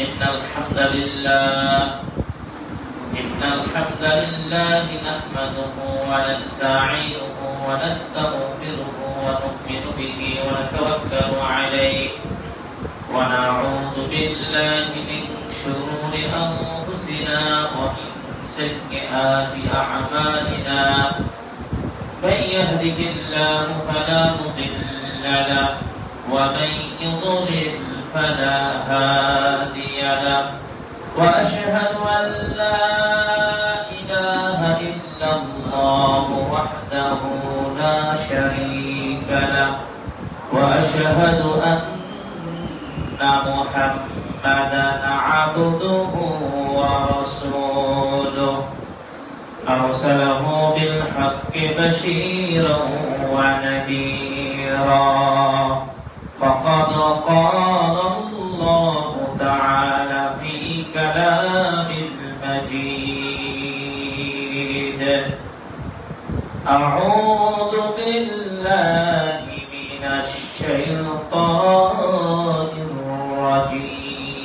إن الحمد لله نحمده ونستعينه ونستغفره ونؤمن به ونتوكل عليه ونعوذ بالله من شرور أنفسنا ومن سيئات أعمالنا من يهده الله فلا مضل له ومن يضلل فلا هادي له وأشهد أن لا إله إلا الله وحده لا شريك له وأشهد أن محمدا عبده ورسوله أرسله بالحق بشيرا ونذيرا فقد قال الله تعالى في كلام المجيد أعوذ بالله من الشيطان الرجيم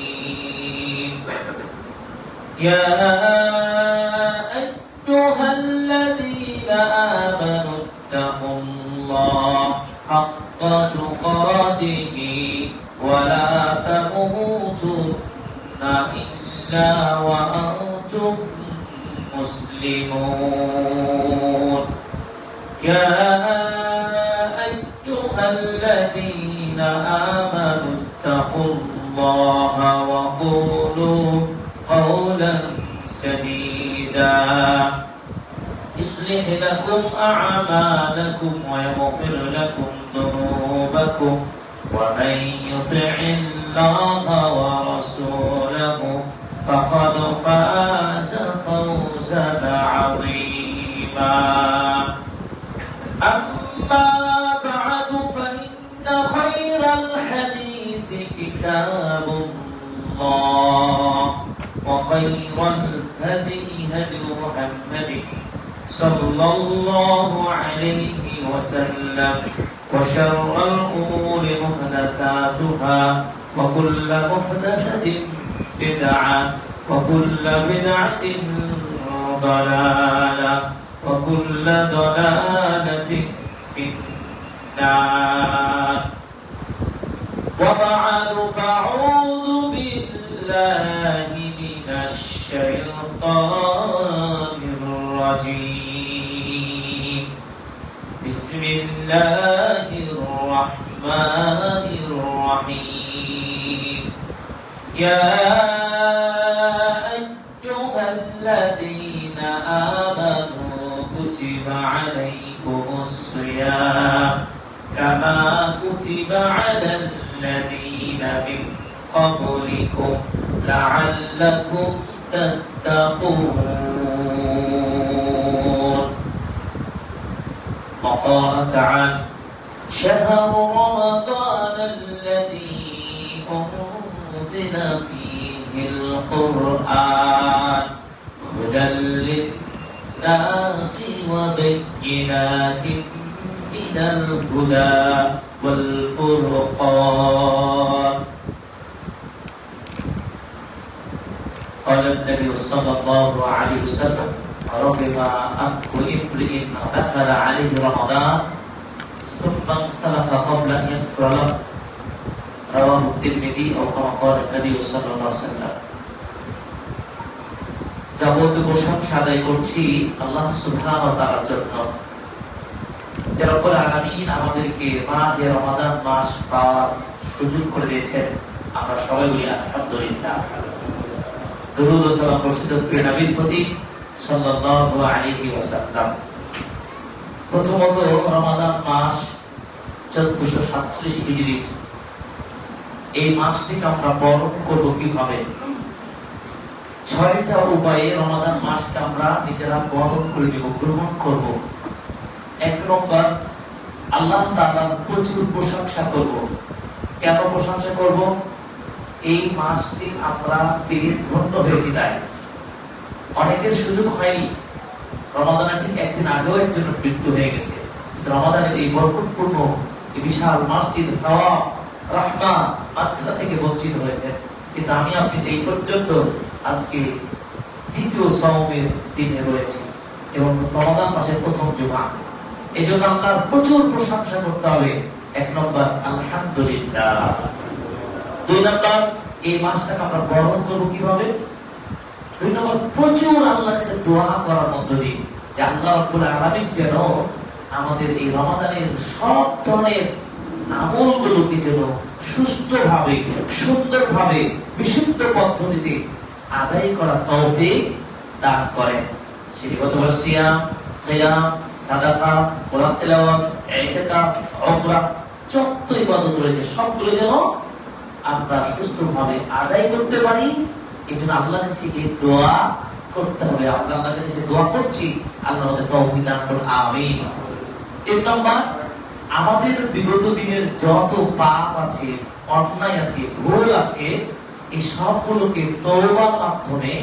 يا أيها الذين آمنوا اتقوا الله حق تقاته ولا تموتن إلا وأنتم مسلمون يا أيها الذين آمنوا اتقوا الله وقولوا قولا سديدا يصلح لكم أعمالكم ويغفر لكم ذنوبكم ومن يطع الله ورسوله فقد فاز فوزا عظيما أما بعد فإن خير الحديث كتاب الله وخير الهدي هدي محمد صلى الله عليه وسلم وشر الأمور محدثاتها وكل محدثة بدعة وكل بدعة ضلالة وكل ضلالة في النار وبعد فأعوذ بالله من الشيطان الرجيم بسم الله الرحمن الرحيم يا أيها الذين آمنوا كتب عليكم الصيام كما كتب على الذين من قبلكم لعلكم تتقون وقال تعالى شهر رمضان الذي أنزل فيه القرآن هدى للناس وبينات من الهدى والفرقان قال النبي صلى الله عليه وسلم رغم أنف امرئ دخل عليه رمضان ثم انسلخ قبل أن يغفر له رواه الترمذي أو كما قال النبي صلى الله عليه وسلم যাবতীয় প্রশংসা আদায় করছি আল্লাহ সুবহানাহু ওয়া তাআলার জন্য যে রব্বুল আলামিন আমাদেরকে মাহে রমাদান মাস পাওয়ার সুযোগ করে দিয়েছেন আমরা সবাই বলি আলহামদুলিল্লাহ দরুদ ও সালাম বর্ষিত প্রিয় নবীর প্রতি সাল্লাল্লাহু আলাইহি ওয়াসাল্লাম প্রথমত রমাদান মাস 1437 হিজরি এই মাসটিকে আমরা বরণ করব কিভাবে 6টা উপায়ে রমাদান মাসকে আমরা নিজেরা বরণ করে নিব গ্রহণ করব এক নম্বর আল্লাহ তাআলার প্রচুর প্রশংসা করব কেন প্রশংসা করব এই মাসটি আমরা পেয়ে ধন্য হয়েছি তাই অনেকের সুযোগ হয়নি রমাদানের ঠিক একদিন আগেও একজনের মৃত্যু হয়ে গেছে রমাদানের এই বরকতপূর্ণ এই বিশাল মাসটির সওয়াব রাহমা মাগফিরাত থেকে বঞ্চিত হয়েছে কিন্তু আমি আপনি এই পর্যন্ত আজকে দ্বিতীয় সওমের দিনে রয়েছে এবং রমাদান মাসের প্রথম জুমা। এই জন্য আল্লাহর প্রচুর প্রশংসা করতে হবে। 1 নম্বর আলহামদুলিল্লাহ। 2 নম্বর এই মাসটাকে আমরা বরণ করবো কিভাবে? 2 নম্বর প্রচুর আল্লাহর কাছে দোয়া করার মধ্য দিয়ে যে আল্লাহ রাব্বুল আলামিন যেন আমাদের এই রমাদানের সব ধরনের আমলগুলোকে যেন সুষ্ঠুভাবে, সুন্দরভাবে, বিশুদ্ধ পদ্ধতিতে আদায় করার তৌফিক দান করেন। সেটি হতে পারে সিয়াম, কিয়াম, সাদাকা, কোরআন তেলাওয়াত, ইতিকাফ, উমরা, যত ইবাদত রয়েছে সবগুলো যেন আমরা সুষ্ঠুভাবে আদায় করতে পারি। এই জন্য আল্লাহর কাছে এই দোয়া করতে হবে। আমরা আল্লাহর কাছে দোয়া করছি, আল্লাহ আমাদের তৌফিক দান করুন, আমিন। 3 নম্বর, আমাদের বিগত দিনের যত পাপ আছে, অন্যায় আছে, ভুল আছে, এই সবগুলোকে তওবার মাধ্যমে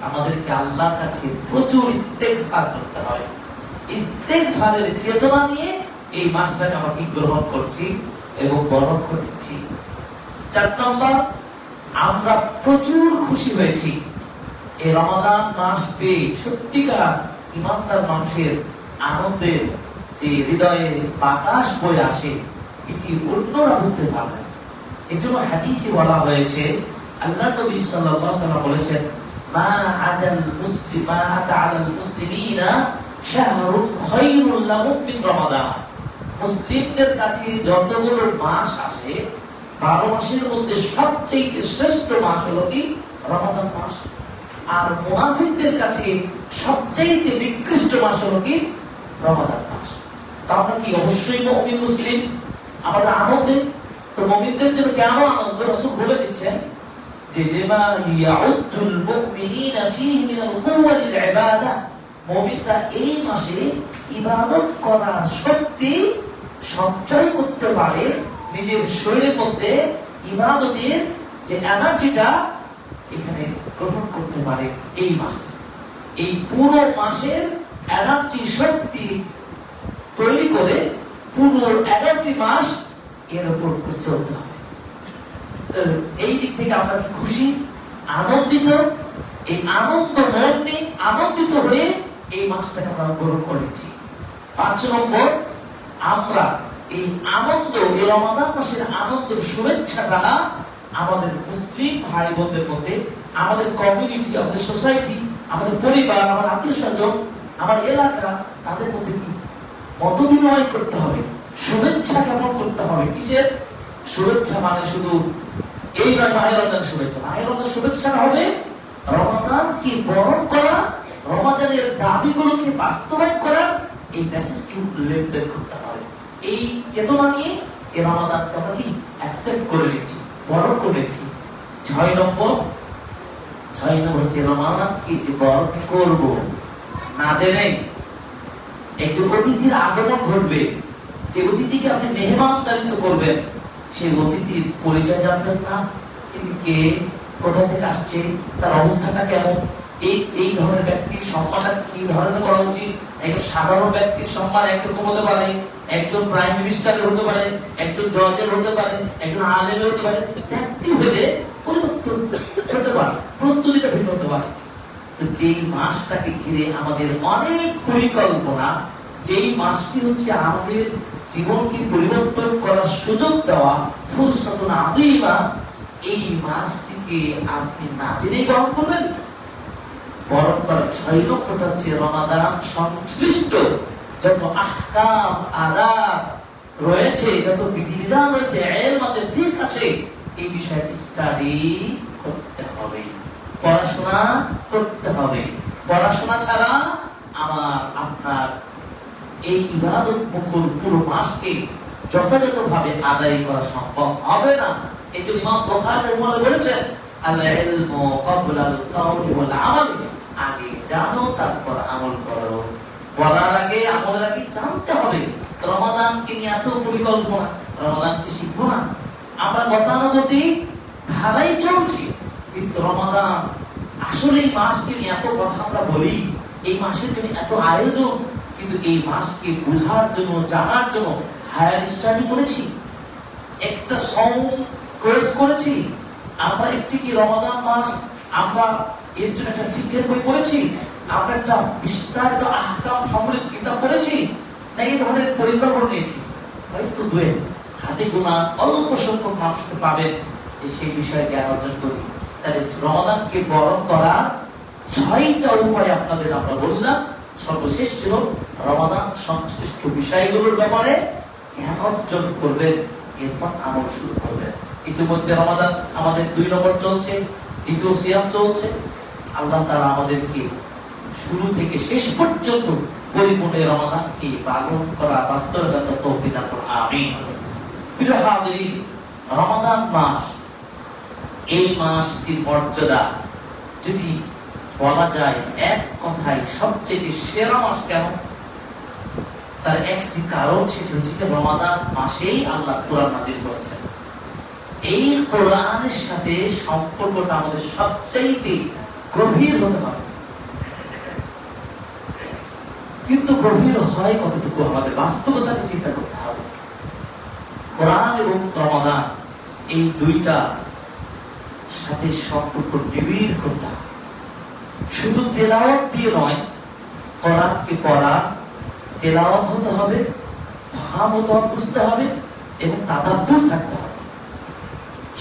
আমাদেরকে আল্লাহর কাছে প্রচুর ইস্তেগফার করতে হবে। ইস্তেগফারের চেতনা নিয়ে এই মাসটাকে আমরা কি গ্রহণ করছি এবং বরণ করছি। 4 নম্বর, আমরা প্রচুর খুশি হয়েছি এই রমাদান মাস পেয়ে। সত্যিকার ইমানদার মানুষের আনন্দের যে হৃদয়ে বাতাস বয়ে আসে, এটি অন্যরা বুঝতে পারবে। এই জন্য হাদিসে বলা হয়েছে, আল্লাহ নবী সাল্লাল্লাহু আলাইহি ওয়াসাল্লাম বলেছেন, মা আতাল মুসলিমিনা শাহরুন খায়রুল লাহুম মিন রমাদান। মুসলিমদের কাছে যতগুলো মাস আসে, 12 মাসের মধ্যে সবচেয়ে শ্রেষ্ঠ মাস হলো কি? রমাদান মাস। আর মুনাফিকদের কাছে সবচেয়ে নিকৃষ্ট মাস হলো কি? রমাদান মাস। তাহলে কি অবশ্যই মুমিন মুসলিম আমাদের আনন্দে? তো মুমিনদের জন্য কেন আনন্দ? রাসূল বলে দিচ্ছেন যে লিমা ইয়াউদ্দুল মুমিনিনা ফীহি মিনাল কুওয়া লিল ইবাদা। মুমিনরা এই মাসে ইবাদত করার শক্তি সঞ্চয় করতে পারে, নিজের শরীরের মধ্যে ইবাদতের যে এনার্জিটা এখানে গ্রহণ করতে পারে এই মাসে। এই পুরো মাসের এনার্জি শক্তি তৈরি করে পুরো 11টি মাস এর উপর চলতে হবে। তো এই দিক থেকে আমরা কি খুশি, আনন্দিত? এই আনন্দ মন নিয়ে আনন্দিত হয়ে এই মাসটাকে আমরা গ্রহণ করেছি। 5 নম্বর, আমরা এই আনন্দ, এই রমাদান মাসের আনন্দের শুভেচ্ছাটা আমাদের মুসলিম ভাই বোনদের মধ্যে, আমাদের কমিউনিটি, আমাদের সোসাইটি, আমাদের পরিবার, আমার আত্মীয় স্বজন, আমার এলাকা, তাদের মধ্যে কি মত বিনিময় করতে হবে, শুভেচ্ছা জ্ঞাপন করতে হবে। কিসের শুভেচ্ছা? মানে শুধু এই নয় মাহে রমজানের শুভেচ্ছা। মাহে রমজানের শুভেচ্ছা হবে রমাদানকে বরণ করা, রমাদানের দাবিগুলোকে বাস্তবায়ন করা, এই মেসেজকে লেনদেন করতে হবে। এই চেতনা নিয়ে এই রমাদানকে আমরা কি অ্যাকসেপ্ট করে নিচ্ছি, বরণ করে নিচ্ছি। 6 নম্বর হচ্ছে রমাদানকে যে বরণ করব না জেনে একজন অতিথির আগমন ঘটবে, যে অতিথিকে আপনি মেহমানদারিত্ব করবেন, সেই অতিথির পরিচয় জানবেন না, তিনি কে, কোথা থেকে আসছে, তার অবস্থাটা কেমন, এই ধরনের ব্যক্তির সম্মানটা কি ধরনের করা উচিত। একজন সাধারণ ব্যক্তির সম্মান একরকম হতে পারে, একজন প্রাইম মিনিস্টারের হতে পারে, একজন জজের হতে পারে, একজন আলেমের হতে পারে। ব্যক্তি ভেদে পরিবর্তন হতে পারে, প্রস্তুতিটা ভিন্ন হতে পারে। তো যেই মাসটাকে ঘিরে আমাদের অনেক পরিকল্পনা, যেই মাসটি হচ্ছে আমাদের জীবনকে পরিবর্তন করার সুযোগ দেওয়া, ফুরসাতুন আযীমা, এই মাসটিকে আপনি না জেনেই গ্রহণ করবেন। বরণ করার 6 নম্বরটা হচ্ছে রমাদান সংশ্লিষ্ট যত আহকাম, আদাব রয়েছে, যত বিধিবিধান রয়েছে, ইলম আছে, ঠিক আছে, এই বিষয়ে স্টাডি করতে হবে, পড়াশোনা করতে হবে। পড়াশোনা ছাড়া আপনার এই ইবাদত মুখর পুরো মাসকে যথাযথভাবে আদায় করা সম্ভব হবে না। এই জন্য ইমাম বুখারী রাহিমাহুল্লাহ বলেছেন, আল ইলমু ক্বাবলাল কাওলি ওয়াল আমাল। আগে জানো তারপর আমল করো। বলার আগে আমলের আগে জানতে হবে। রমাদানকে নিয়ে এত পরিকল্পনা, রমাদানকে শিখবো না, আমরা গতানুগতিক ধারাই চলছি। কিন্তু রমাদান আসলে এই মাসকে নিয়ে এত কথা আমরা বলি, এই মাসের জন্য এত আয়োজন, কিন্তু এই মাসকে বোঝার জন্য, জানার জন্য হায়ার স্টাডি করেছি, একটা সম কোর্স করেছি, আমরা একটি কি রমাদান মাস আমরা এর জন্য একটা ফিকহের বই পড়েছি, আমরা একটা বিস্তারিত আহকাম সম্বলিত কিতাব পড়েছি, না এই ধরনের পরিকল্পনা নিয়েছি? হয়তো দুয়ে হাতে গোনা অল্প সংখ্যক মানুষকে পাবেন যে সেই বিষয়ে জ্ঞান অর্জন করি। তাহলে রমাদানকে বরণ করার 6টা উপায় আপনাদের আমরা বললাম। সর্বশেষ ছিল রমাদান সংশ্লিষ্ট বিষয়গুলোর ব্যাপারে জ্ঞান অর্জন করবেন, এরপর আমল শুরু করবেন। ইতিমধ্যে রমাদান আমাদের 2 নম্বর চলছে, দ্বিতীয় সিয়াম চলছে। আল্লাহ তাআলা আমাদেরকে শুরু থেকে শেষ পর্যন্ত পরিপূর্ণ রমাদানকে পালন করা বাস্তবগত তৌফিক দান করুন, আমিন। প্রিয় হাজিরিন, রমাদান মাস, এই মাসটির মর্যাদা যদি বলা যায় এক কথায় সবচেয়ে সেরা মাস কেন, তার একটি কারণ, সেটি হচ্ছে রমাদান মাসেই আল্লাহ কোরআন নাযিল করেছেন। এই কোরআনের সাথে সম্পর্কটা আমাদের সবচাইতে গভীর হতে হবে। কিন্তু গভীর হয় কতটুকু, আমাদের বাস্তবতাকে চিন্তা করতে হবে। কোরআন এবং রমাদান এই দুইটা সাথে সম্পর্ক নিবিড় করতে হবে। শুধু তেলাওয়াত দিয়ে নয়, কোরআনকে পড়া, তেলাওয়াত হতে হবে, ফাহাম হতে হবে, বুঝতে হবে এবং তাদাব্বুর থাকতে হবে।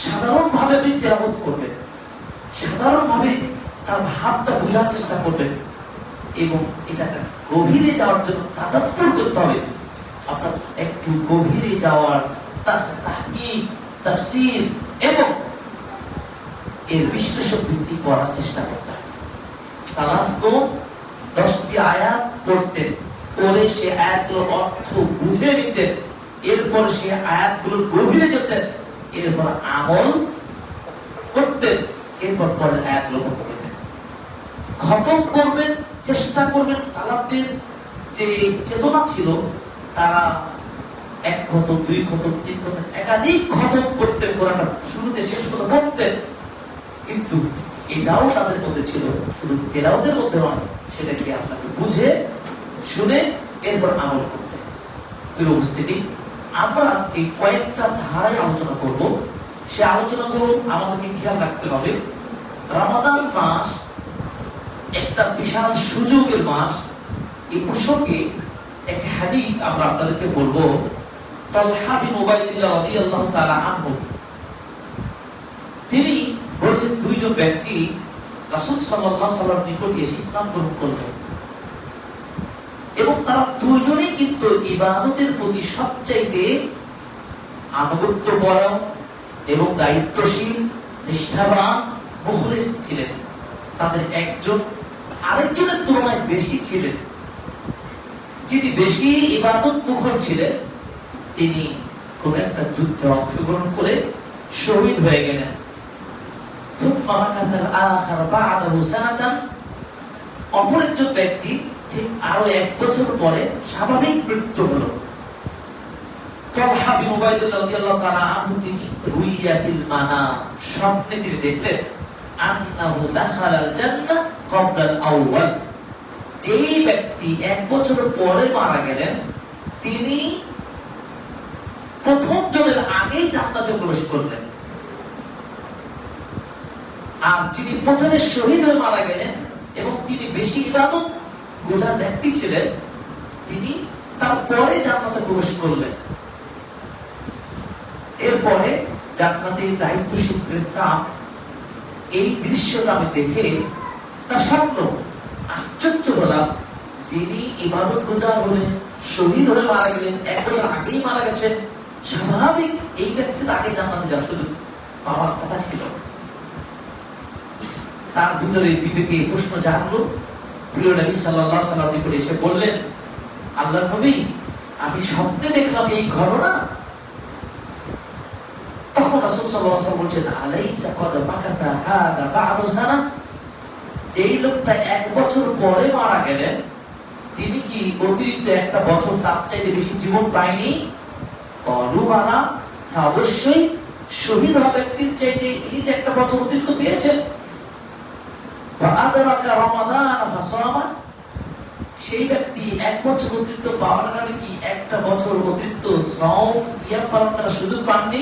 সাধারণভাবে আপনি তেলাওয়াত করবেন, সাধারণভাবে তার ভাবটা বোঝার চেষ্টা করবেন এবং এটা গভীরে যাওয়ার জন্য তাদাব্বুর করতে হবে। অর্থাৎ একটু গভীরে যাওয়ার তাহকিক, তাফসীর এবং এর বিশ্লেষণ ভিত্তিক পড়ার চেষ্টা করতে হবে। সালাফগণ 10টি আয়াত পড়তেন, পরে সে আয়াতগুলোর অর্থ বুঝে নিতেন, এরপর সে আয়াতগুলোর গভীরে যেতেন, এরপর আমল করতেন, এরপর পরের আয়াতগুলো পড়তে যেতেন। খতম করবেন, চেষ্টা করবেন। সালাফদের যে চেতনা ছিল, তারা 1 খতম, 2 খতম, 3 খতম, একাধিক খতম করতেন, কোরআনটা শুরুতে শেষ পর্যন্ত পড়তেন। কিন্তু এটাও তাদের মধ্যে ছিল, শুধু তেলাওয়াতের মধ্যে নয়, সেটাকে আপনাকে বুঝে শুনে এরপর আমল করতে। প্রিয় উপস্থিতি, আমরা আজকে কয়েকটা ধারায় আলোচনা করব। সে আলোচনাগুলো আমাদেরকে খেয়াল রাখতে হবে। রমাদান মাস একটা বিশাল সুযোগের মাস। এই প্রসঙ্গে একটি হাদিস আমরা আপনাদেরকে বলবো। তালহা বিন উবাইদুল্লাহ রাদিয়াল্লাহু তাআলা আনহু, তিনি বলছেন, 2 জন ব্যক্তি রাসূল সাল্লাল্লাহু আলাইহি ওয়াসাল্লাম নিকট এসে ইসলাম গ্রহণ করলেন এবং তারা 2 জনেই কিন্তু ইবাদতের প্রতি সবচাইতে আনুগত্যপরায়ণ এবং দায়িত্বশীল, নিষ্ঠাবান, মুখলিস ছিলেন। তাদের একজন আরেকজনের তুলনায় বেশি ছিলেন। যিনি বেশি ইবাদত মুখর ছিলেন, তিনি কোন একটা যুদ্ধে অংশগ্রহণ করে শহীদ হয়ে গেলেন। অপর একজন ব্যক্তি ঠিক আরো 1 বছর পরে স্বাভাবিক মৃত্যু হলো। তালহা বিন উবাইদুল্লাহ রাদিয়াল্লাহু তাআলা আনহু, তিনি রুইয়া ফিল মানাম, স্বপ্নে তিনি দেখলেন, আন্নাহু দাখালাল জান্নাহ ক্বাবলাল আউয়াল, যেই ব্যক্তি 1 বছর পরে মারা গেলেন, তিনি প্রথম জনের আগেই জান্নাতে প্রবেশ করলেন। আর যিনি প্রথমে শহীদ হয়ে মারা গেলেন এবং তিনি বেশি ইবাদত গোজার ব্যক্তি ছিলেন, তিনি তারপরে জান্নাতে প্রবেশ করলেন। এরপরে জান্নাতে দায়িত্বশীল ফেরেশতা এই দৃশ্যটা আমি দেখে তার স্বপ্ন আশ্চর্য হলাম। যিনি ইবাদত গোজার হলেন, শহীদ হয়ে মারা গেলেন, 1 বছর আগেই মারা গেছেন, স্বাভাবিক এই ব্যক্তি তাকে জান্নাতে যাওয়ার সুযোগ পাওয়ার কথা ছিল। তার ভিতরে বিবেকে প্রশ্ন জাগলো। প্রিয় নবী সাল্লাল্লাহু আলাইহি ওয়াসাল্লাম নিকট এসে বললেন, আল্লাহর নবী, আমি স্বপ্নে দেখলাম এই ঘটনা। তখন রাসূল সাল্লাল্লাহু আলাইহি ওয়াসাল্লাম বলছেন, আলাইসা ক্বাদ বাকাতা হাদা বা'দা সানা, যেই লোকটা 1 বছর পরে মারা গেলেন, তিনি কি অতিরিক্ত 1টা বছর তার চাইতে বেশি জীবন পায়নি? বালা, হ্যাঁ অবশ্যই, শহীদ হওয়া ব্যক্তির চাইতে ইনি যে 1টা বছর অতিরিক্ত পেয়েছেন। সেই ব্যক্তি 1 বছর অতিরিক্ত পাওয়ার কারণে কি 1টা বছর অতিরিক্ত শ্রম সিয়াম পালন করার সুযোগ পাননি?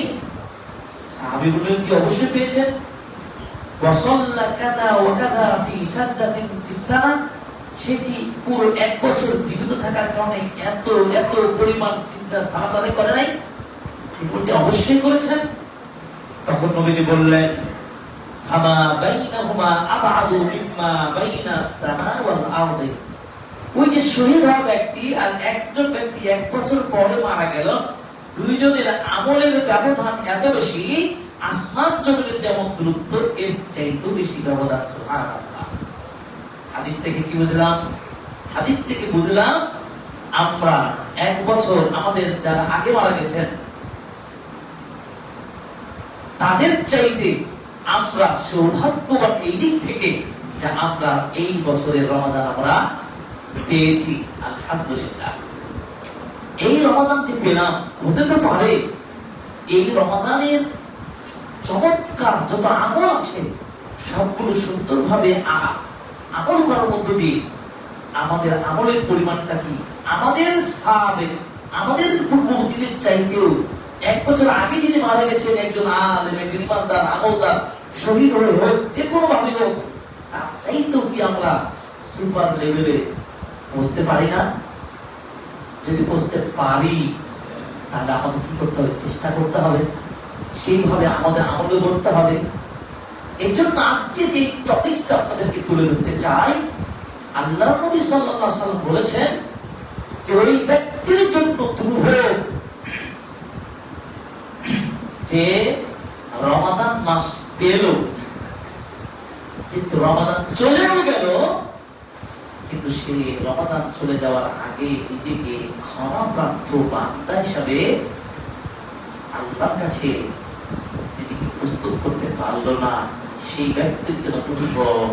সাহাবী বললেন যে অবশ্যই পেয়েছেন। ওয়াসাল্লা কাযা ওয়া কাযা ফি সাজদাতিন ফিস সানা, সে কি পুরো এক বছর জীবিত থাকার কারণে এত এত পরিমাণ সিজদা সালাত আদায় করে নাই? তিনি বলছেন অবশ্যই করেছেন। তখন নবীজি বললেন ফামা বাইনাহুমা আবআদু মিম্মা বাইনাস সামা ওয়াল আরদি, ওই যে শহীদ হওয়া ব্যক্তি আর একজন ব্যক্তি এক বছর পরে মারা গেল, দুইজনের আমলের ব্যবধান এত বেশি, আসমান জমিনের যেমন দূরত্ব এর চাইতেও বেশি ব্যবধান। সুবহানাল্লাহ। হাদিস থেকে কি বুঝলাম? হাদিস থেকে বুঝলাম আমরা এক বছর আমাদের যারা আগে মারা গেছেন তাদের চাইতে আমরা সৌভাগ্যবান এই দিক থেকে যে আমরা এই বছরের রমাদান আমরা পেয়েছি। আলহামদুলিল্লাহ। এই রমাদানটি পেলাম, হতে তো পারে এই রমাদানের চমৎকার যত আমল আছে সবগুলো সুন্দরভাবে আমল করার মধ্য দিয়ে আমাদের আমলের পরিমাণটা কি আমাদের সাবেক আমাদের পূর্ববর্তীদের চাইতেও এক বছর আগে যিনি মারা গেছেন একজন আলেম, একজন ইমানদার, আমলদার, শহীদ হয়ে হোক, যে কোনো ভাবে হোক, তার চাইতেও কি আমরা সুপার লেভেলে পৌঁছতে পারি না? যদি পৌঁছতে পারি তাহলে আমাদের কি করতে হবে? চেষ্টা করতে হবে, সেইভাবে আমাদের আমলে করতে হবে। এই জন্য আজকে যে টপিকটা আপনাদেরকে তুলে ধরতে চাই, আল্লাহ নবী সাল্লাল্লাহু আলাইহি ওয়াসাল্লাম বলেছেন যে ওই ব্যক্তির জন্য দুর্ভোগ যে রমাদান মাস পেল কিন্তু রমাদান চলেও গেল, কিন্তু সে রমাদান চলে যাওয়ার আগে নিজেকে ক্ষমাপ্রাপ্ত বান্দা হিসাবে আল্লাহর কাছে নিজেকে প্রস্তুত করতে পারলো না, সেই ব্যক্তির জন্য দুর্ভোগ।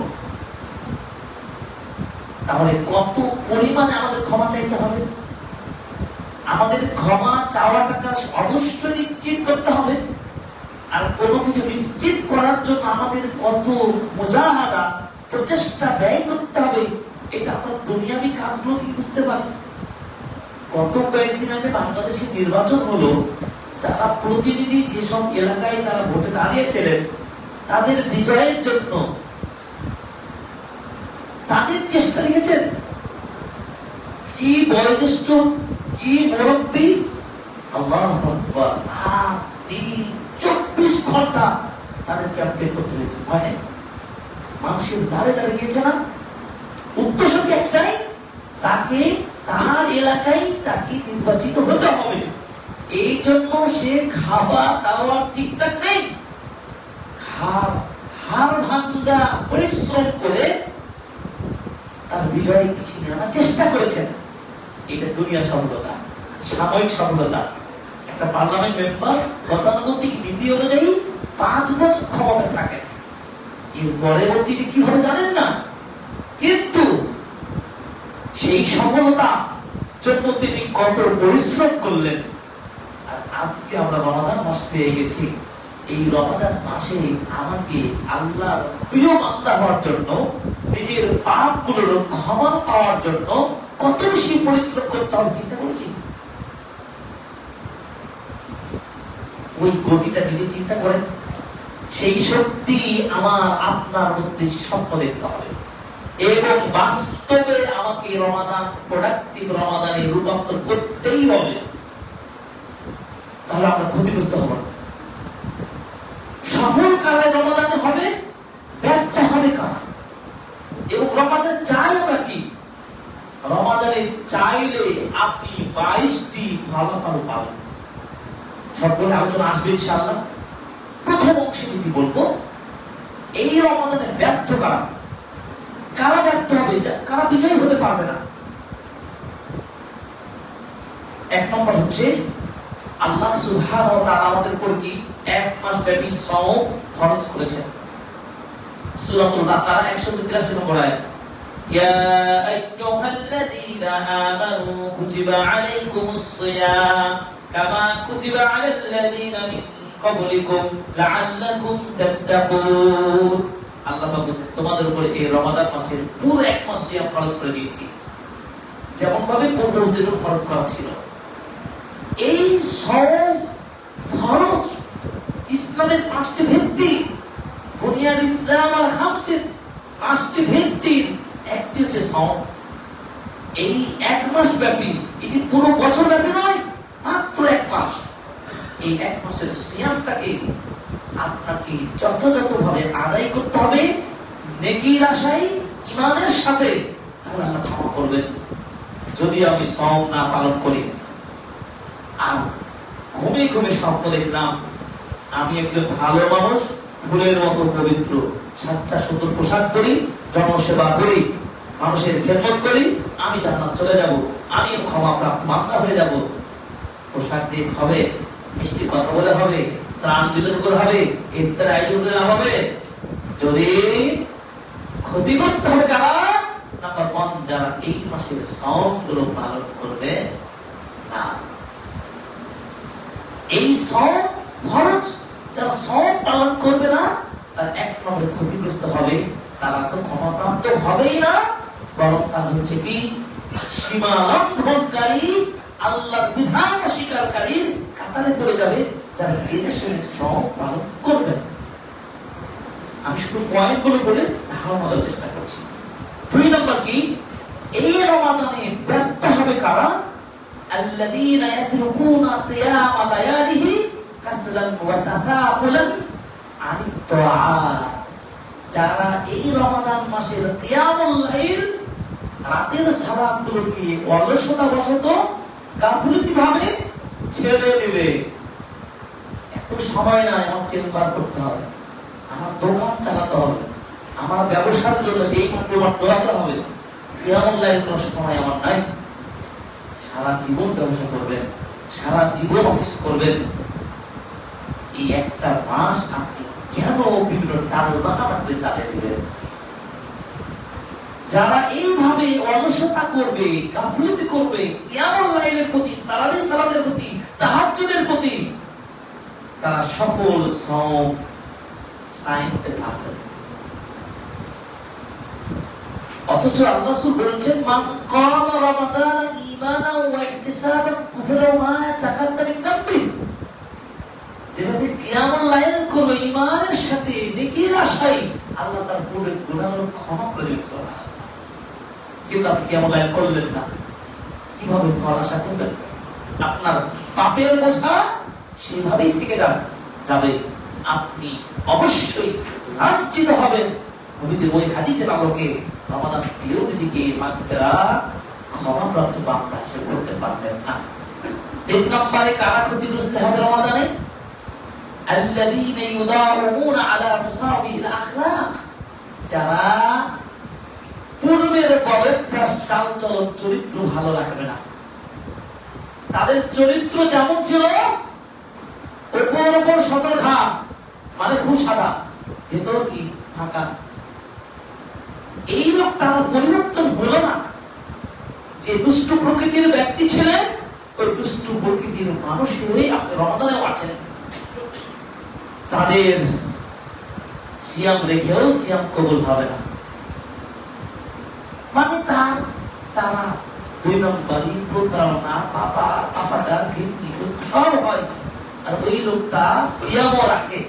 তাহলে কত পরিমাণে আমাদের ক্ষমা চাইতে হবে? আমাদের ক্ষমা চাওয়াটাকে অবশ্যই নিশ্চিত করতে হবে। আর কোনো কিছু নিশ্চিত করার জন্য আমাদের কত মুজাহাদা, প্রচেষ্টা ব্যয় করতে হবে, এটা আমরা দুনিয়াবি কাজগুলো থেকে বুঝতে পারি। গত কয়েকদিন আগে বাংলাদেশে নির্বাচন হলো, যারা প্রতিনিধি যেসব এলাকায় তারা ভোটে দাঁড়িয়েছিলেন তাদের বিজয়ের জন্য তাদের চেষ্টা রেখেছেন। কি বয়োজ্যেষ্ঠ, কি মুরব্বী, আল্লাহু আকবার, 24 ঘন্টা তাদের ক্যাম্পেইন করতে হয়েছে। হয় নাই? মানুষের দ্বারে দ্বারে গিয়েছে না? উদ্দেশ্য কি একটাই, তাকে তার এলাকায় তাকে নির্বাচিত হতে হবে। এই জন্য সে খাওয়া দাওয়া ঠিকঠাক নেই, হাড় ভাঙ্গা পরিশ্রম করে তার বিজয় কিছু নেওয়ার চেষ্টা করেছেন। এটা দুনিয়া সফলতা, সাময়িক সফলতা। একটা পার্লামেন্ট মেম্বার গতানুগতিক নীতি অনুযায়ী 5 বছর ক্ষমতায় থাকেন, এর পরবর্তীতে কি হবে জানেন না, কিন্তু সেই সফলতা জন্য তিনি কত পরিশ্রম করলেন। আর আজকে আমরা রমাদান মাস পেয়ে গেছি, এই রমাদান মাসে আমাকে আল্লাহর প্রিয় বান্দা হওয়ার জন্য, নিজের পাপগুলোর ক্ষমা পাওয়ার জন্য কত বেশি পরিশ্রম করতে হবে চিন্তা করেছি? ওই গতিটা নিজে চিন্তা করেন। সেই শক্তি আমার আপনার মধ্যে স্বপ্ন দেখতে হবে এবং বাস্তবে আমাকে রমাদান প্রোডাক্টিভ রমাদানে রূপান্তর করতেই হবে, তাহলে আমরা ক্ষতিগ্রস্ত হব না। সফল কারা রমাদানে হবে, ব্যর্থ হবে কারা? এবং রমাদান চাই আমরা কি? রমাদানে চাইলে আপনি 22টি ফলাফল পাবেন। সবগুলো আলোচনা আসবে ইনশাআল্লাহ। প্রথম অংশে যদি বলবো, এই রমাদানে ব্যর্থ কারা, কারা ব্যর্থ হবে, কারা বিজয়ী হতে পারবে না। 1 নম্বর হচ্ছে আল্লাহ সুবহানাহু ওয়া তাআলা আমাদের উপর কি 1 মাস ব্যাপী সওম ফরজ করেছেন। সূরাতুল বাকারা 183 নম্বর আয়াত, ইয়া আইয়ুহাল্লাযীনা আমানু কুতিবা আলাইকুমুস সিয়াম কামা কুতিবা আলাল্লাযীনা মিন ক্বাবলিকুম লাআল্লাকুম তাত্তাকুন। আল্লাহ পাক বলেন তোমাদের উপর এই রমাদান মাসের পুরো 1 মাস সিয়াম ফরজ করে দিয়েছি, যেমন ভাবে পূর্ববর্তীদের ফরজ করা ছিল। এই সওম ফরজ ইসলাম ইসলামের 5টি ভিত্তি, বুনিয়াদ ইসলাম আল খামসিন, 5টি ভিত্তির একটি হচ্ছে সাওম। এই 1 মাস ব্যাপী, এটি পুরো বছর ব্যাপী নয়, মাত্র 1 মাস। এই 1 মাসের সিয়ামটাকে আপনাকে যথাযথভাবে আদায় করতে হবে নেকির আশায়, ঈমানের সাথে, তাহলে আল্লাহ ক্ষমা করবেন। যদি আমি সাওম না পালন করি আর ঘুমে ঘুমে স্বপ্ন দেখলাম আমি একজন ভালো মানুষ, ফুলের মতো পবিত্র, সাচ্চা সুন্দর পোশাক পরি, জনসেবা করি, মানুষের খেদমত করি, আমি জান্নাত চলে যাব, আমি ক্ষমা প্রাপ্ত বান্দা হয়ে যাব, পোশাক দিয়ে হবে, মিষ্টি কথা বলে হবে, ত্রাণ বিতরণ করে হবে, ইফতার আয়োজন করে হবে, যদি ক্ষতিগ্রস্ত হবে কারা? নাম্বার 1, যারা এই মাসের সাওম গুলো পালন করবে না। এই সাওম ফরজ, যারা সাওম পালন করবে না তারা 1 নম্বরে ক্ষতিগ্রস্ত হবে। তারা তো ক্ষমাপ্রাপ্ত হবেই না, বরং তারা হচ্ছে কি সীমা লঙ্ঘনকারী, আল্লাহর বিধান অস্বীকারীর কাতারে পড়ে যাবে, যারা জেনে শুনে সাওম পালন করবে না। আমি শুধু পয়েন্ট গুলো বলে ধারণা দেওয়ার চেষ্টা করছি। 2 নম্বর কি, এই রমাদানে ব্যর্থ হবে কারা? আল্লাযীনা ইয়াতরুকুনা কিয়ামা লায়ালিহি কাসলান ওয়া তাতাকুলান আনিত তাআত। যারা এই রমাদান মাসের কিয়ামুল লাইল, রাতের সালাতগুলোকে অলসতাবশত গাফিলতি ভাবে ছেড়ে দিবে। এত সময় নাই, আমার চেম্বার করতে হবে, আমার দোকান চালাতে হবে, আমার ব্যবসার জন্য এই মাত্র দৌড়াতে হবে, কিয়ামুল লাইল কোনো সময় আমার নাই। সারা জীবন ব্যবসা করবেন, সারা জীবন অফিস করবেন, এই একটা মাস আপনি কেন বিভিন্ন টালবাহানা করে চালিয়ে দিবেন? যারা এইভাবে অলসতা করবে, গাফিলতি করবে কিয়ামুল লাইলের প্রতি, তারাবির সালাতের প্রতি, তাহাজ্জুদের প্রতি, তারা সফল সাওম সাইন হতে পারবে না। অথচ আল্লাহ রাসূল বলেছেন, মান কামা রমাদান ঈমানান ওয়া ইহতিসাবান গুফিরা মা তাকাদ্দাম মিন যামবি। যেভাবে কিয়ামুল লাইল করবে ঈমানের সাথে, নেকির আশায়, আল্লাহ তার পূর্বের গুনাহগুলো ক্ষমা করে দিবেন। সুবহানাল্লাহ। কিন্তু আপনি কিয়ামুল লাইল করলেন না, কিভাবে ফল আশা করবেন? আপনার পাপের বোঝা সেভাবেই থেকে যাবে, আপনি অবশ্যই লাঞ্ছিত হবেন। নবীজির ওই হাদিসের আলোকে রমাদান পেয়েও নিজেকে মাগফিরাত, ক্ষমাপ্রাপ্ত বান্দা হিসেবে করতে পারবেন না। 3 নম্বরে কারা ক্ষতিগ্রস্ত হবে রমাদানে? আল্লাযীনা ইউদাউমুনা আলা মুসাবিল আখলাক। যারা পূর্বের বদভ্যাস, চালচলন, চরিত্র ভালো রাখবে না। তাদের চরিত্র যেমন ছিল, উপর সতর্কা, মানে খুব সাদা, ভেতর কি ফাঁকা, এই লোক তারা পরিবর্তন হলো না। যে দুষ্ট প্রকৃতির ব্যক্তি ছিলেন, ওই দুষ্ট প্রকৃতির মানুষ হয়ে আপনি রমাদানেও আছেন। তাদের সিয়াম রেখেও সিয়াম কবুল হবে না। মানে তারা 2 নম্বরই প্রতারণা, পাপাচার, ঘৃণা সব হয়। আর ওই লোকটা সিয়ামও রাখে,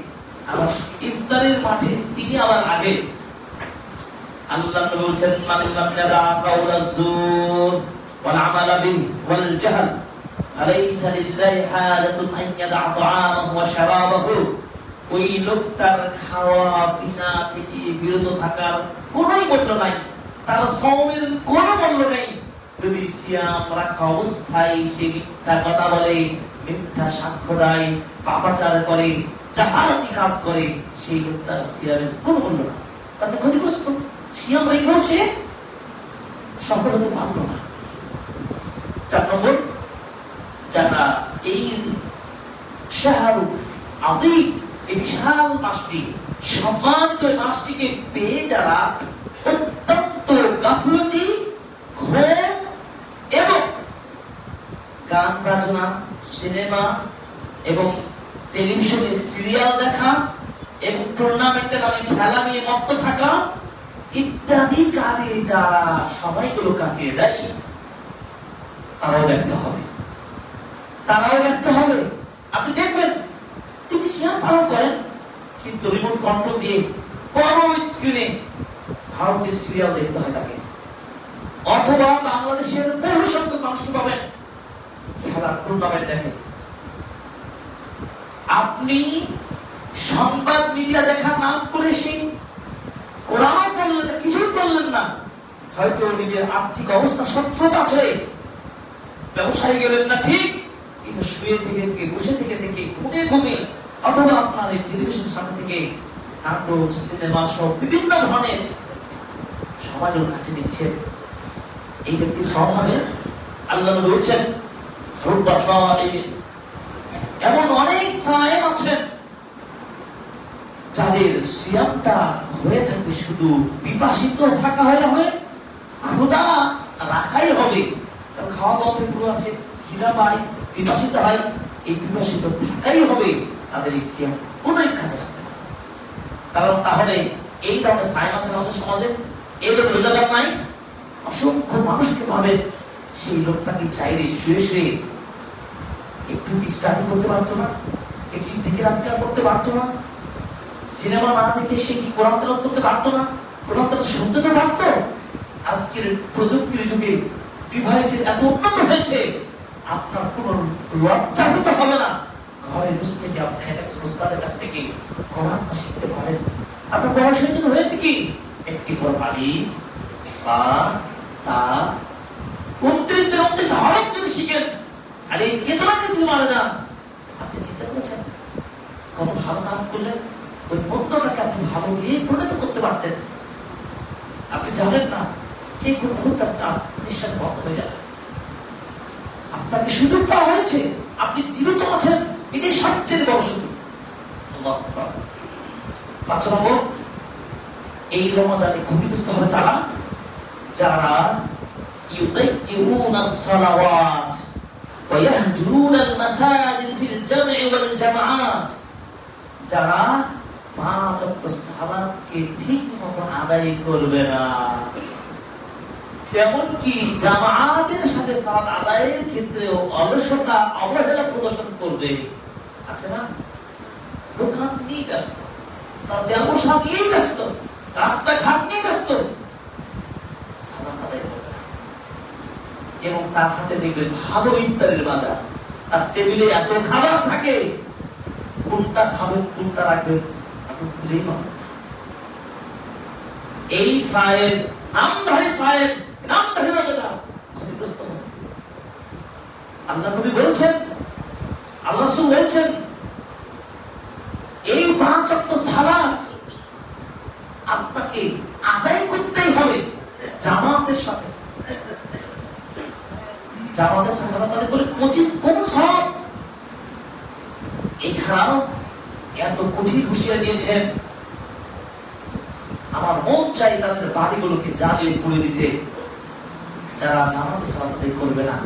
আবার ইফতারের মাঠে তিনি আবার আগে। আল্লাহ নবী বলেছেন, মান লাম ইয়াদা কাওলাজ যুর ওয়াল আমালা বিহি ওয়াল জাহল আলাইসা লিল্লাহি হাজাতুন আন ইয়াদা তাআমাহু ওয়া শারাবাহু। ওই লোকটার খাওয়া পিনা থেকে বিরত থাকার কোনোই মূল্য নাই, তার সাওমের কোনো মূল্য নেই। যদি সিয়াম রাখা অবস্থায় সে মিথ্যা কথা বলে, মিথ্যা সাক্ষ্য দেয়, পাপাচার করে, জাহালাতি কাজ করে, সেই লোকটার সিয়ামের কোনো মূল্য না, তার ক্ষতিগ্রস্ত। সিয়াম রেখেও সে সফল হতে পারল না। 4 নম্বর, যারা এই শাহরু আযীম, এই বিশাল মাসটি, সম্মানিত মাসটিকে পেয়ে যারা অত্যন্ত গাফলতি, ঘুম এবং গান বাজনা, সিনেমা এবং টেলিভিশনে সিরিয়াল দেখা এবং টুর্নামেন্টের নামে খেলা নিয়ে মত্ত থাকা ইত্যাদি কাজে যারা সময়গুলো কাটিয়ে দেয়, তারাও ব্যর্থ হবে। আপনি দেখবেন তিনি সিয়াম পালন করেন, কিন্তু রিমোট কন্ট্রোল দিয়ে বড় স্ক্রিনে ভারতের সিরিয়াল দেখতে হয় তাকে, অথবা বাংলাদেশের বহু সংখ্যক মানুষকে পাবেন খেলার টুর্নামেন্ট দেখেন। আপনি সংবাদ মিডিয়া দেখার নাম করে সেই কোরআন বললেন না, কিছুই বললেন না, হয়তো নিজের আর্থিক অবস্থা সচ্ছল আছে, ব্যবসায়ী গেলেন না ঠিক, কিন্তু শুয়ে থেকে থেকে বসে থেকে থেকে ঘুমিয়ে ঘুমিয়ে অথবা আপনার এই টেলিভিশন সামনে থেকে নাটক সিনেমা সব বিভিন্ন ধরনের সময় কাটিয়ে দিচ্ছেন, এই ব্যক্তি সব হবে। আল্লাহ বলছেন এমন অনেক সায়েম আছেন যাদের সিয়ামটা হয়ে থাকবে শুধু পিপাসিত থাকা হয়, ক্ষুধা রাখাই হবে, খাওয়া দাওয়া পুরো আছে, খিদা পায়, পিপাসিত হয়, এই পিপাসিত থাকাই হবে, তাদের এই সিয়াম কোন কাজে লাগবে না। কারণ তাহলে এই ধরনের সায়েম আছে আমাদের সমাজে, এই লোক রোজাদার নাই, অসংখ্য মানুষকে পাবেন সেই লোকটাকে চাইলে শুয়ে শুয়ে একটু স্টাডি করতে পারতো না, একটু জিকির আজকার করতে পারতো না, সিনেমা না দেখে সে কি কোরআন তেলাওয়াত করতে পারতো না, কোরআন তেলাওয়াত শুনতে তো পারতো। আজকের প্রযুক্তির যুগে ডিভাইসের এত উন্নত হয়েছে, আপনার কোন লজ্জা হতে হবে না, ঘরে বসে থেকে আপনি একজন উস্তাদের কাছ থেকে কোরআনটা শিখতে পারেন। আপনার বয়স হয়েছে কি একটি করে আলিফ বা তা 29 হরফ যদি শিখেন, আর এই চেতনাকে যদি মারা যান, আপনি চিন্তা করেছেন কত ভালো কাজ করলেন, ওই মন্দটাকে আপনি ভালো দিয়ে পরিণত করতে পারতেন। আপনি জানেন না যে কোনো মুহূর্তে আপনার নিঃশ্বাস বন্ধ হয়ে যাবে, আপনাকে সুযোগ দেওয়া হয়েছে, আপনি জীবিত আছেন, এটাই সবচেয়ে বড় সুযোগ। 5 নম্বর, এই রমজানে ক্ষতিগ্রস্ত হবে তারা যারা ইউদাইয়ুনাস সালাওয়াত ওয়া ইয়াহজুরুনাল মাসাজিদ ফিল জাম'i ওয়াল জামাআত, যারা 5 ওয়াক্ত সালাতকে ঠিকমতো আদায় করবে না, এমনকি জামাআতের সাথে সালাত আদায়ের ক্ষেত্রেও অলসতা অবহেলা প্রদর্শন করবে। আছে না, দোকান নিয়ে ব্যস্ত, তার ব্যবসা নিয়ে ব্যস্ত, রাস্তাঘাট নিয়ে ব্যস্ত, সালাত আদায় করবে না। এবং তার হাতে দেখবেন ভালো ইফতারের বাজার, তার টেবিলে এত খাবার থাকে, কোনটা খাবেন কোনটা রাখবেন আপনি খুঁজেই পাবেন। এই সাহেব নামধারী সাহেব, নামধারী রোজাদার ক্ষতিগ্রস্ত হবে। আল্লাহ নবী বলছেন, আল্লাহ রাসূল বলছেন, এই 5 ওয়াক্ত সালাত আপনাকে আদায় করতেই হবে জামাতের সাথে। জামাতের সাথে সালাত আদায় করে 25 গুণ সওয়াব। এছাড়াও এত কঠিন হুঁশিয়ারি দিয়েছেন, আমার মন চাই তাদের বাড়িগুলোকে জ্বালিয়ে পুড়ে দিতে যারা জামাতে সালাত আদায় করবে না।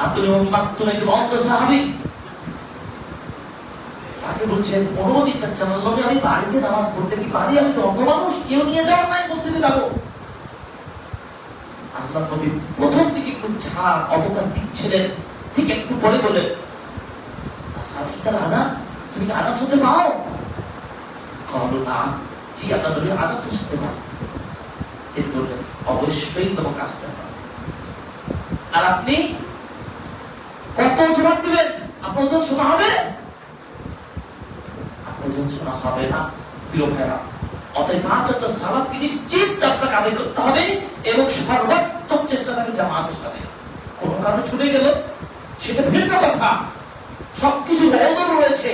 আব্দুল মাকতুম একজন অন্ধ সাহাবী, তাকে বলছেন অনুমতি চাচ্ছেন, নবী আমি বাড়িতে নামাজ পড়তে কি পারি, আমি তো অন্ধ মানুষ, কেউ নিয়ে যাওয়ার নাই, মসজিদে যাবো। আল্লাহ নবী প্রথম দিকে একটু ছাড় অবকাশ দিচ্ছিলেন, ঠিক একটু পরে বলেন, সাবিতার আযান, তুমি কি আযান শুনতে পাও? কালু না, জি আল্লাহ নবী আযান শুনতে পাও। তিনি বললেন অবশ্যই তোমাকে আসতে হবে। আর আপনি কত জবাব দিবেন? আপনার ওজন শোনা হবে? আপনার ওজন শোনা হবে না প্রিয় ভাইরা। অতএব 5 ওয়াক্ত সালাত নিশ্চিত আপনাকে আদায় করতে হবে এবং সর্বাত্মক চেষ্টা থাকবে জামাতের সাথে। কোন কারণে ছুটে গেল সেটা ভিন্ন কথা, সবকিছু বদল রয়েছে।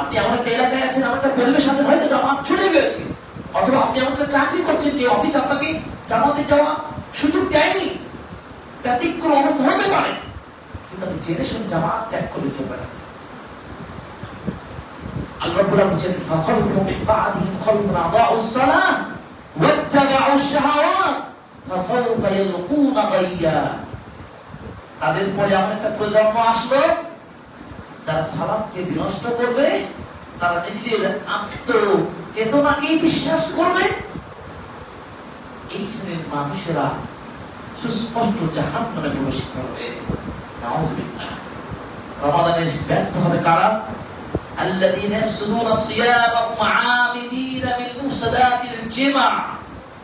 আপনি এমন একটা এলাকায় আছেন, আমার একটা পরিবেশ সাথে হয়তো জামাত ছুটে গেছে, অথবা আপনি এমন একটা চাকরি করছেন যে অফিস আপনাকে জামাতে যাওয়া সুযোগ দেয়নি, ব্যতিক্রম অবস্থা হতে পারে, কিন্তু আপনি জেনে শুনে জামাত ত্যাগ করে চলবে না। আল্লাহ রাব্বুল আলামিন বলেন ফাখালফু মিন বা'দিহিম খালফুন আদাউস সালাহ ওয়াত্তাবাউশ শাহাওয়াত ফাসাউফা ইয়ালকুনা গায়্যা। তাদের পরে এমন একটা প্রজন্ম আসলো যারা সালাতকে বিনষ্ট করবে, তারা নিজেদের আত্মচেতনাকে বিশ্বাস করবে। এই শ্রেণীর মানুষেরা সুস্পষ্ট জাহান্নামে প্রবেশ করবে। নাউযুবিল্লাহ। রমাদানে ব্যর্থ হবে কারা? الذين يفسدون صيامهم عامدين بالمفسدات الجمع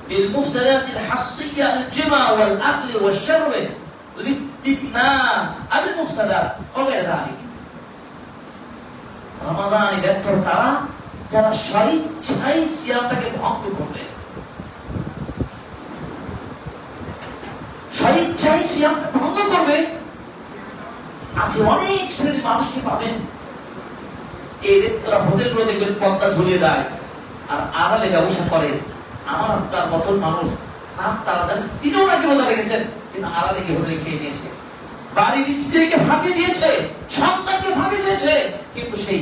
بالمفسدات الحصية الجمع والأكل والشرب الاستبناء المفسدات وغير ذلك রমাদানে ব্যর্থ কারা? যারা স্বেচ্ছায় সিয়ামটাকে ভঙ্গ করবে, স্বেচ্ছায় সিয়ামটা ভঙ্গ করবে। আজকে অনেক শ্রেণীর মানুষকে পাবেন এই রেস্তোরাঁ হোটেলগুলো দেখবেন পর্দা ঝুলিয়ে দেয় আর আড়ালে ব্যবসা করে। আমার আপনার মতন মানুষ নাম তারা জানে, তিনিও নাকি রোজা রেখেছেন কিন্তু আড়ালে গিয়ে হোটেলে খেয়ে নিয়েছে, বাড়ির স্ত্রীকে ফাঁকি দিয়েছে, সন্তানকে ফাঁকি দিয়েছে, কিন্তু সেই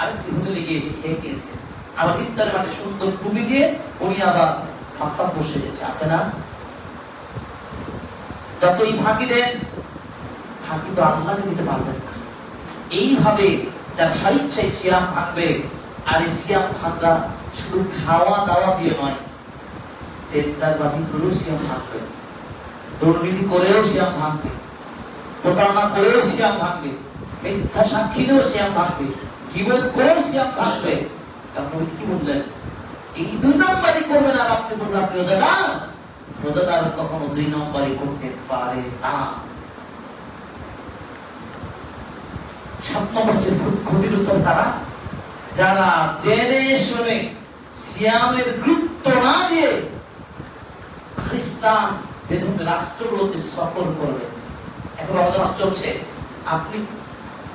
আরেকটি হোটেলে গিয়ে এসে খেয়ে নিয়েছে। আবার ইফতারের মাঠে সুন্দর টুপি দিয়ে উনি আবার ফাঁকা বসে গেছে, আছে না? যতই ফাঁকি দেন, ফাঁকি তো আল্লাহকে দিতে পারবেন না। এইভাবে যারা স্বেচ্ছায় সিয়াম ভাঙবে, আর এই সিয়াম ভাঙা শুধু খাওয়া দাওয়া দিয়ে নয়, টেন্ডারবাজি করেও সিয়াম ভাঙবে, দুর্নীতি করেও সিয়াম ভাঙবে, প্রতারণা করেও সিয়াম ভাঙবে, মিথ্যা সাক্ষী দিয়েও সিয়াম ভাঙবে, গীবত করেও সিয়াম ভাঙবে। আপনি কি বললেন? এই 2 নম্বরই করবেন। আর আপনি বলবেন আপনি রোজাদার? রোজাদার কখনো 2 নম্বরই করতে পারে না। 7 নম্বর যে ক্ষতিগ্রস্ত হবে তারা যারা জেনে শুনে সিয়ামের গুরুত্ব না দিয়ে খ্রিস্টান বেদুন রাষ্ট্রগুলোতে সফর করবে। এখন আমাদের রাষ্ট্র চলছে, আপনি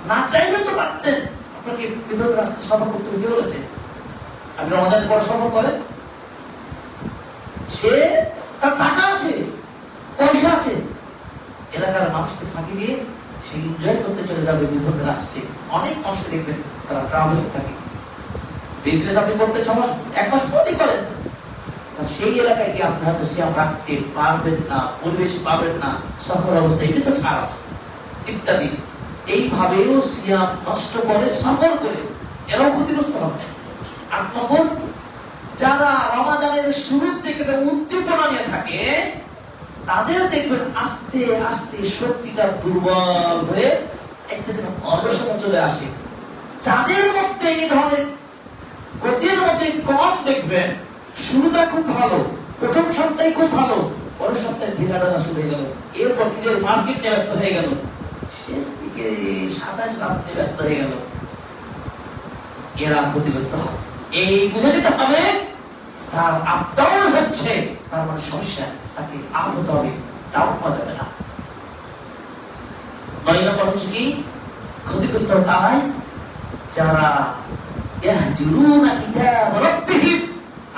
না চাইলে তো পারতেন, আপনাকে বেদুন রাষ্ট্রে সফর করতে কে বলেছে? আপনি রমাদানের পর সফর করেন, সে তার টাকা আছে, পয়সা আছে, এলাকার মানুষকে ফাঁকি দিয়ে সে এনজয় করতে চলে যাবে বিভিন্ন রাষ্ট্রে। অনেক মানুষকে দেখবেন তারা ট্রাভেলিং থাকে, বিজনেস আপনি করতে 6 মাস 1 মাস পরই করেন, সেই এলাকায় গিয়ে আপনি হয়তো সিয়াম রাখতে পারবেন না, পরিবেশ পাবেন না, সফর অবস্থা এমনি তো ছাড় আছে ইত্যাদি। এইভাবেও সিয়াম নষ্ট করে, সফর করে, এরাও ক্ষতিগ্রস্ত হবে। 8 নম্বর, যারা রমাদানের শুরুর থেকে উদ্দীপনা নিয়ে থাকে, তাদের দেখবেন আস্তে আস্তে শক্তিটা দুর্বল হয়ে একটা যেন অলসতা চলে আসে। যাদের মধ্যে এই ধরনের গতির মধ্যে কম দেখবেন, শুরুটা খুব ভালো, প্রথম সপ্তাহে খুব ভালো, পরের সপ্তাহে ঢিলাঢালা শুরু হয়ে গেল, এরপর নিজের মার্কেট নিয়ে ব্যস্ত হয়ে গেল, শেষ দিকে 27 রাত নিয়ে ব্যস্ত হয়ে গেল, এরা ক্ষতিগ্রস্ত হয়। এই বুঝে নিতে হবে তার আপ ডাউন হচ্ছে, তার মানে সমস্যা, তাকে আপ হতে হবে, ডাউন হওয়া যাবে না। 9 নম্বর হচ্ছে কি? ক্ষতিগ্রস্ত তারাই যারা ইয়াহজুরুনা কিতাব রাব্বিহিম,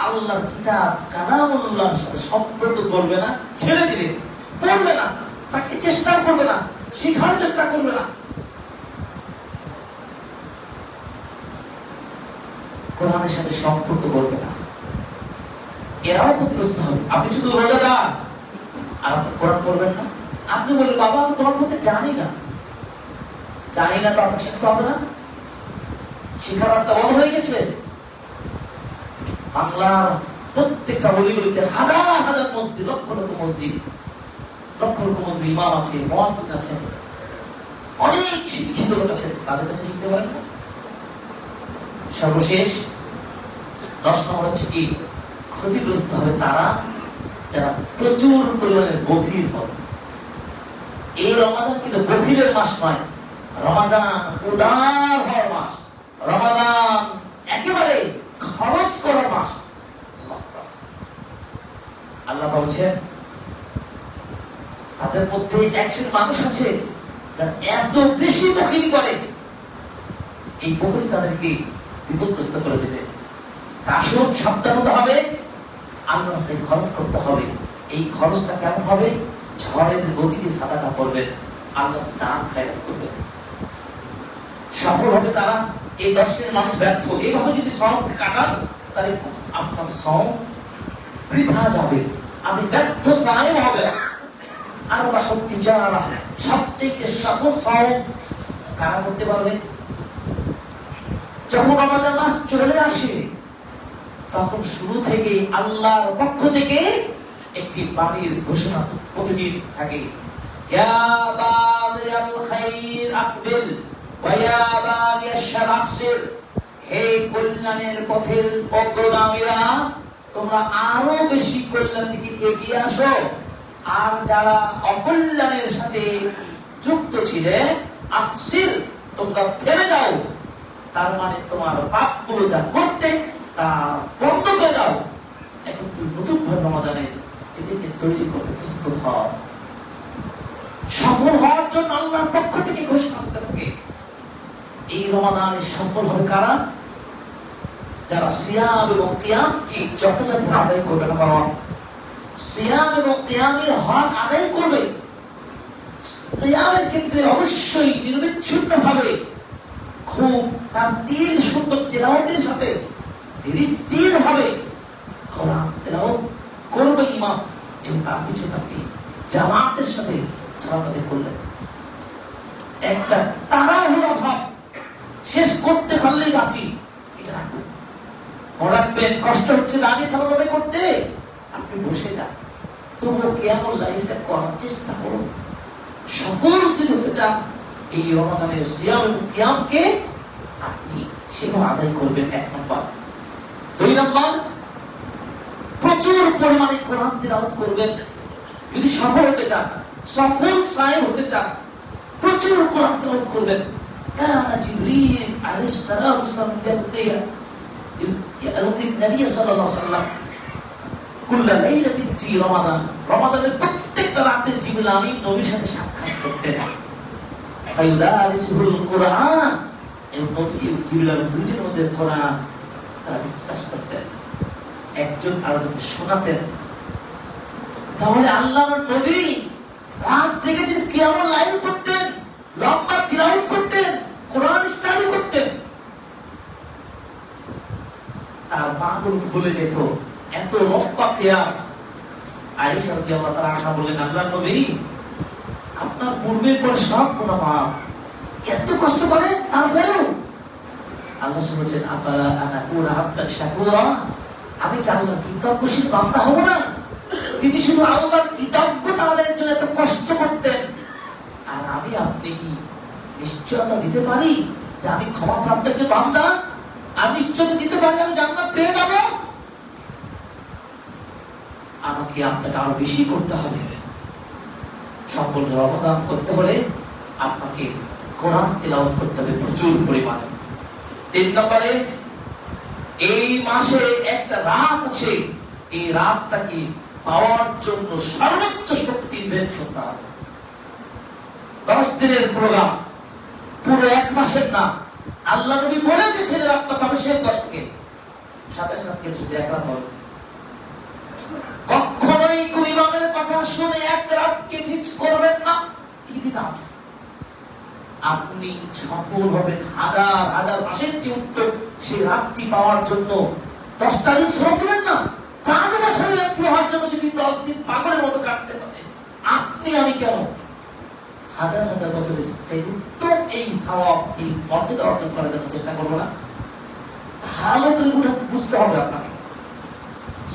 আল্লাহর কিতাব কালামুল্লাহর সাথে সম্পর্ক করবে না, ছেড়ে দিবে, পড়বে না, তাকে চেষ্টা করবে না, শেখার চেষ্টা করবে না, কোরআনের সাথে সম্পর্ক করবে না, এরাও ক্ষতিগ্রস্ত হবে। আপনি শুধু রোজাদার আর আপনি কোরআন পড়বেন না, আপনি বলবেন বাবা আমি কোরআন পড়তে জানি না, জানি না তো আপনাকে শিখতে হবে না, শিখার রাস্তা বন্ধ হয়ে গেছে। বাংলার প্রত্যেকটা অলিগলিতে হাজার হাজার মসজিদ, লক্ষ লক্ষ মসজিদ, লক্ষ লক্ষ মসজিদ, ইমাম আছে, মুয়াজ্জিন আছে, অনেক শিক্ষিত লোক আছে, তাদের কাছে শিখতে পারেন না। সর্বশেষ 10 নম্বর হচ্ছে কি? ক্ষতিগ্রস্ত হবে তারা যারা প্রচুর পরিমাণে বখিল হবে। এই রমাদান কিন্তু বখিলের মাস নয়, রমাদান উদার হওয়ার মাস, রমাদান একেবারে খরচ করার মাস। আল্লাহ বলছেন তাদের মধ্যে একজন মানুষ আছে যারা এত বেশি বখিলি করে, এই বখিলি তাদেরকে বিপদগ্রস্ত করে দেবে। আসুন সাবধান হতে হবে, আল্লাহর রাস্তায় খরচ করতে হবে। এই খরচটা কেমন হবে? ঝড়ের গতিতে সাদাকা করবেন, আল্লাহ দান খায়রাত করবেন। সফল হবে তারা। এই 10 শ্রেণীর মানুষ ব্যর্থ। এইভাবে যদি শ্রমকে কাটান তাহলে আপনার শ্রম বৃথা যাবে, আপনি ব্যর্থ সায়েম হবে। আর সবচেয়ে সফল শ্রম কারা করতে পারবে? যখন আমাদের মাস চলে আসে তখন শুরু থেকে আল্লাহর পক্ষ থেকে একটি বাণীর ঘোষণা প্রতিদিন থাকে, ইয়া বাগিয়াল খাইর আকবিল ওয়া বাগিয়াশ শারাফির, হে কল্যাণের পথের অগ্রগামীরা, তোমরা আরো বেশি কল্যাণ দিকে এগিয়ে আসো। আর যারা অকল্যাণের সাথে যুক্ত ছিলে, আকসির, তোমরা থেমে যাও। তার মানে তোমার পাপগুলো যা করতে তা বন্ধ করে দাও। এখন তুমি নতুন ভাবে রমাদানের এদেরকে তৈরি করতে প্রস্তুত হও। সফল হওয়ার জন্য আল্লাহর পক্ষ থেকে ঘোষণা আসতে থাকে। এই রমাদানে সফল হবে কারা? যারা সিয়াম এবং কিয়ামকে যথাযথ আদায় করবে না, বাবা সিয়াম এবং কিয়ামের হক আদায় করবে। কিয়ামের ক্ষেত্রে অবশ্যই নিরবিচ্ছিন্ন ভাবে খুব তার দিল সুন্দর তেলাওয়াতের সাথে ধীর ভাবে কোরআন তেলাওয়াত করবে ইমাম, এবং তার পিছনে আপনি জামাতের সাথে সালাত আদায় করলেন। একটা তাড়াহুড়া ভাব, শেষ করতে পারলেই বাঁচি, এটা রাখবেন। মনে রাখবেন, কষ্ট হচ্ছে দাঁড়িয়ে সালাত আদায় করতে, আপনি বসে যান। তবুও কিয়ামুল লাইলটা করার চেষ্টা করুন। সফল যদি হতে চান, এই রমাদানের সিয়াম এবং কিয়ামকে আপনি সেভাবে আদায় করবেন। 1 নম্বর। 2 নম্বর, প্রচুর পরিমাণে কোরআন তিলাওয়াত করবেন। যদি সফল হতে চান, সফল সায়েম হতে চান, প্রচুর কোরআন তিলাওয়াত করবেন। কানা জিবরিল আলাইহিস সালাম নবী সাল্লাল্লাহু আলাইহি ওয়াসাল্লাম কুল্লা লাইলাতিন ফি রমাদান, রমাদানের প্রত্যেকটা রাতে জিবরিল আমিন নবীর সাথে সাক্ষাৎ করতেন। ফায়ুদারিসুল কুরআন, এবং নবী জিবরিল আমিন দুইজনের মধ্যে কোরআন তারা ডিসকাস করতেন, একজন আরেকজনকে শোনাতেন। তাহলে আল্লাহর নবী রাত জেগে তিনি কিয়ামুল লাইল করতেন, লম্বা তিলাওয়াত করতেন, কোরআন স্টাডি করতেন। তার পাগুলো ফুলে যেত, এত লম্বা কিয়াম। আয়েশা রাদিয়াল্লাহু তাআলা আনহা বললেন, আল্লাহর নবী, আপনার পূর্বের পরে সব গুনাহ মাফ, এত কষ্ট করেন তারপরেও। আল্লাহ বলেছেন, আফালা আনাকুনা আবদান শাকুরা, আমি কি আল্লাহর কৃতজ্ঞশীল বান্দা হব না? তিনি শুধু আল্লাহর কৃতজ্ঞতা আদায়ের জন্য এত কষ্ট করতেন, আর আমি আপনি কি নিশ্চয়তা দিতে পারি যে আমি ক্ষমাপ্রাপ্ত একজন বান্দা? আমি নিশ্চয়তা দিতে পারি আমি জান্নাত পেয়ে যাব? আমাকে আপনাকে আরো বেশি করতে হবে। সফল রমাদান করতে হলে আপনাকে কোরআন তেলাওয়াত করতে হবে প্রচুর পরিমাণে। 3 নম্বরে, এই মাসে একটা রাত আছে, এই রাতটাকে পাওয়ার জন্য সর্বোচ্চ শক্তি ইনভেস্ট করতে হবে। 10 দিনের প্রোগ্রাম, পুরো 1 মাসের না। আল্লাহ নবী বলে দিয়েছেন রাতটা পাবে শেষ দশকে, 27 কে শুধু 1 রাত হবে। কখনোই কোন ইমামের কথা শুনে 1 রাতকে ফিক্স করবেন না, এই বিধান। আপনি সফল হবেন হাজার হাজার মাসের যে উত্তর, সেই রাতটি পাওয়ার জন্য 10টা দিন শ্রম দেবেন না। 5 বছরের একটি হওয়ার জন্য যদি 10 দিন পাগলের মতো কাটতে পারে, আপনি আমি কেন হাজার হাজার বছরের সেই উত্তম এই সওয়াব, এই মর্যাদা অর্জন করার জন্য চেষ্টা করবো না? ভালো করে বুঝতে হবে আপনাকে।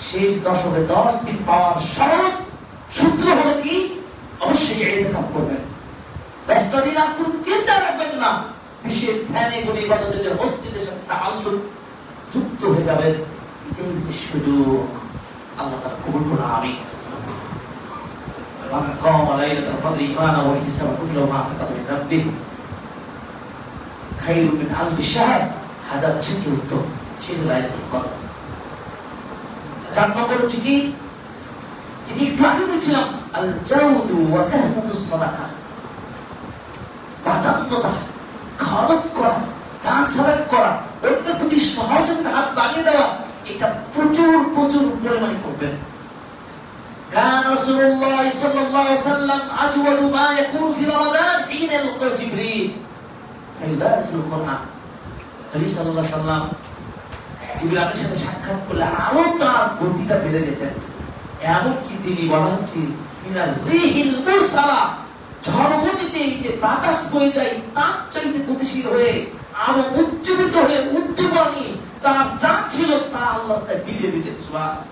শেষ দশকে 10 দিন পাওয়ার সহজ সূত্র হলো কি? অবশ্যই ইতিকাফ করবেন। 10টা দিন আপনি চিন্তা রাখবেন না, বিশেষ ধ্যানে গুলি ইবাদতের মসজিদের সাথে তাআল্লুক যুক্ত হয়ে যাবেন। এটাই সুযোগ, আল্লাহ তাআলা কবুল করুন, আমিন। মান কামা লাইলাতুল কদরি ঈমানান ওয়া ইহতিসাবান কুফিরা মা তাকাদ্দামা মিন রাব্বিহি খায়রুম মিন আলফি শাহর, হাজার মাসের উত্তম সেটা লাইলাতুল কদর। 4 নম্বর হচ্ছে কি, যেটি একটু আগে বলছিলাম, আল জাউদু ওয়া কাসরাতুস সাদাকা, প্রাধান্যতা, খরচ করা, দান সাদাক করা, অন্যের প্রতি সহযোগিতা হাত বাড়িয়ে দেওয়া, এটা প্রচুর প্রচুর পরিমাণে করবেন। কান রাসূলুল্লাহ সাল্লাল্লাহু আলাইহি ওয়াসাল্লাম আজওয়াদু মা ইয়াকুনু ফি রমাদান হিনা ইয়ালকা জিবরিল ফায়ুদারিসুল কুরআন। নবী সাল্লাল্লাহু আলাইহি ওয়াসাল্লাম জিবরিলের সাথে সাক্ষাৎ করলে আরো তার গতিটা বেড়ে যেতেন। এমনকি তিনি বলা হচ্ছে মিনাল রিহিল মুরসালা, ঝড় গতিতে যে বাতাস বয়ে যায় তার চাইতে গতিশীল হয়ে, আরো উজ্জীবিত হয়ে, উদ্দীপনী তার যা ছিল তা আল্লাহ বিলিয়ে দিতেন। সুবহানাল্লাহ।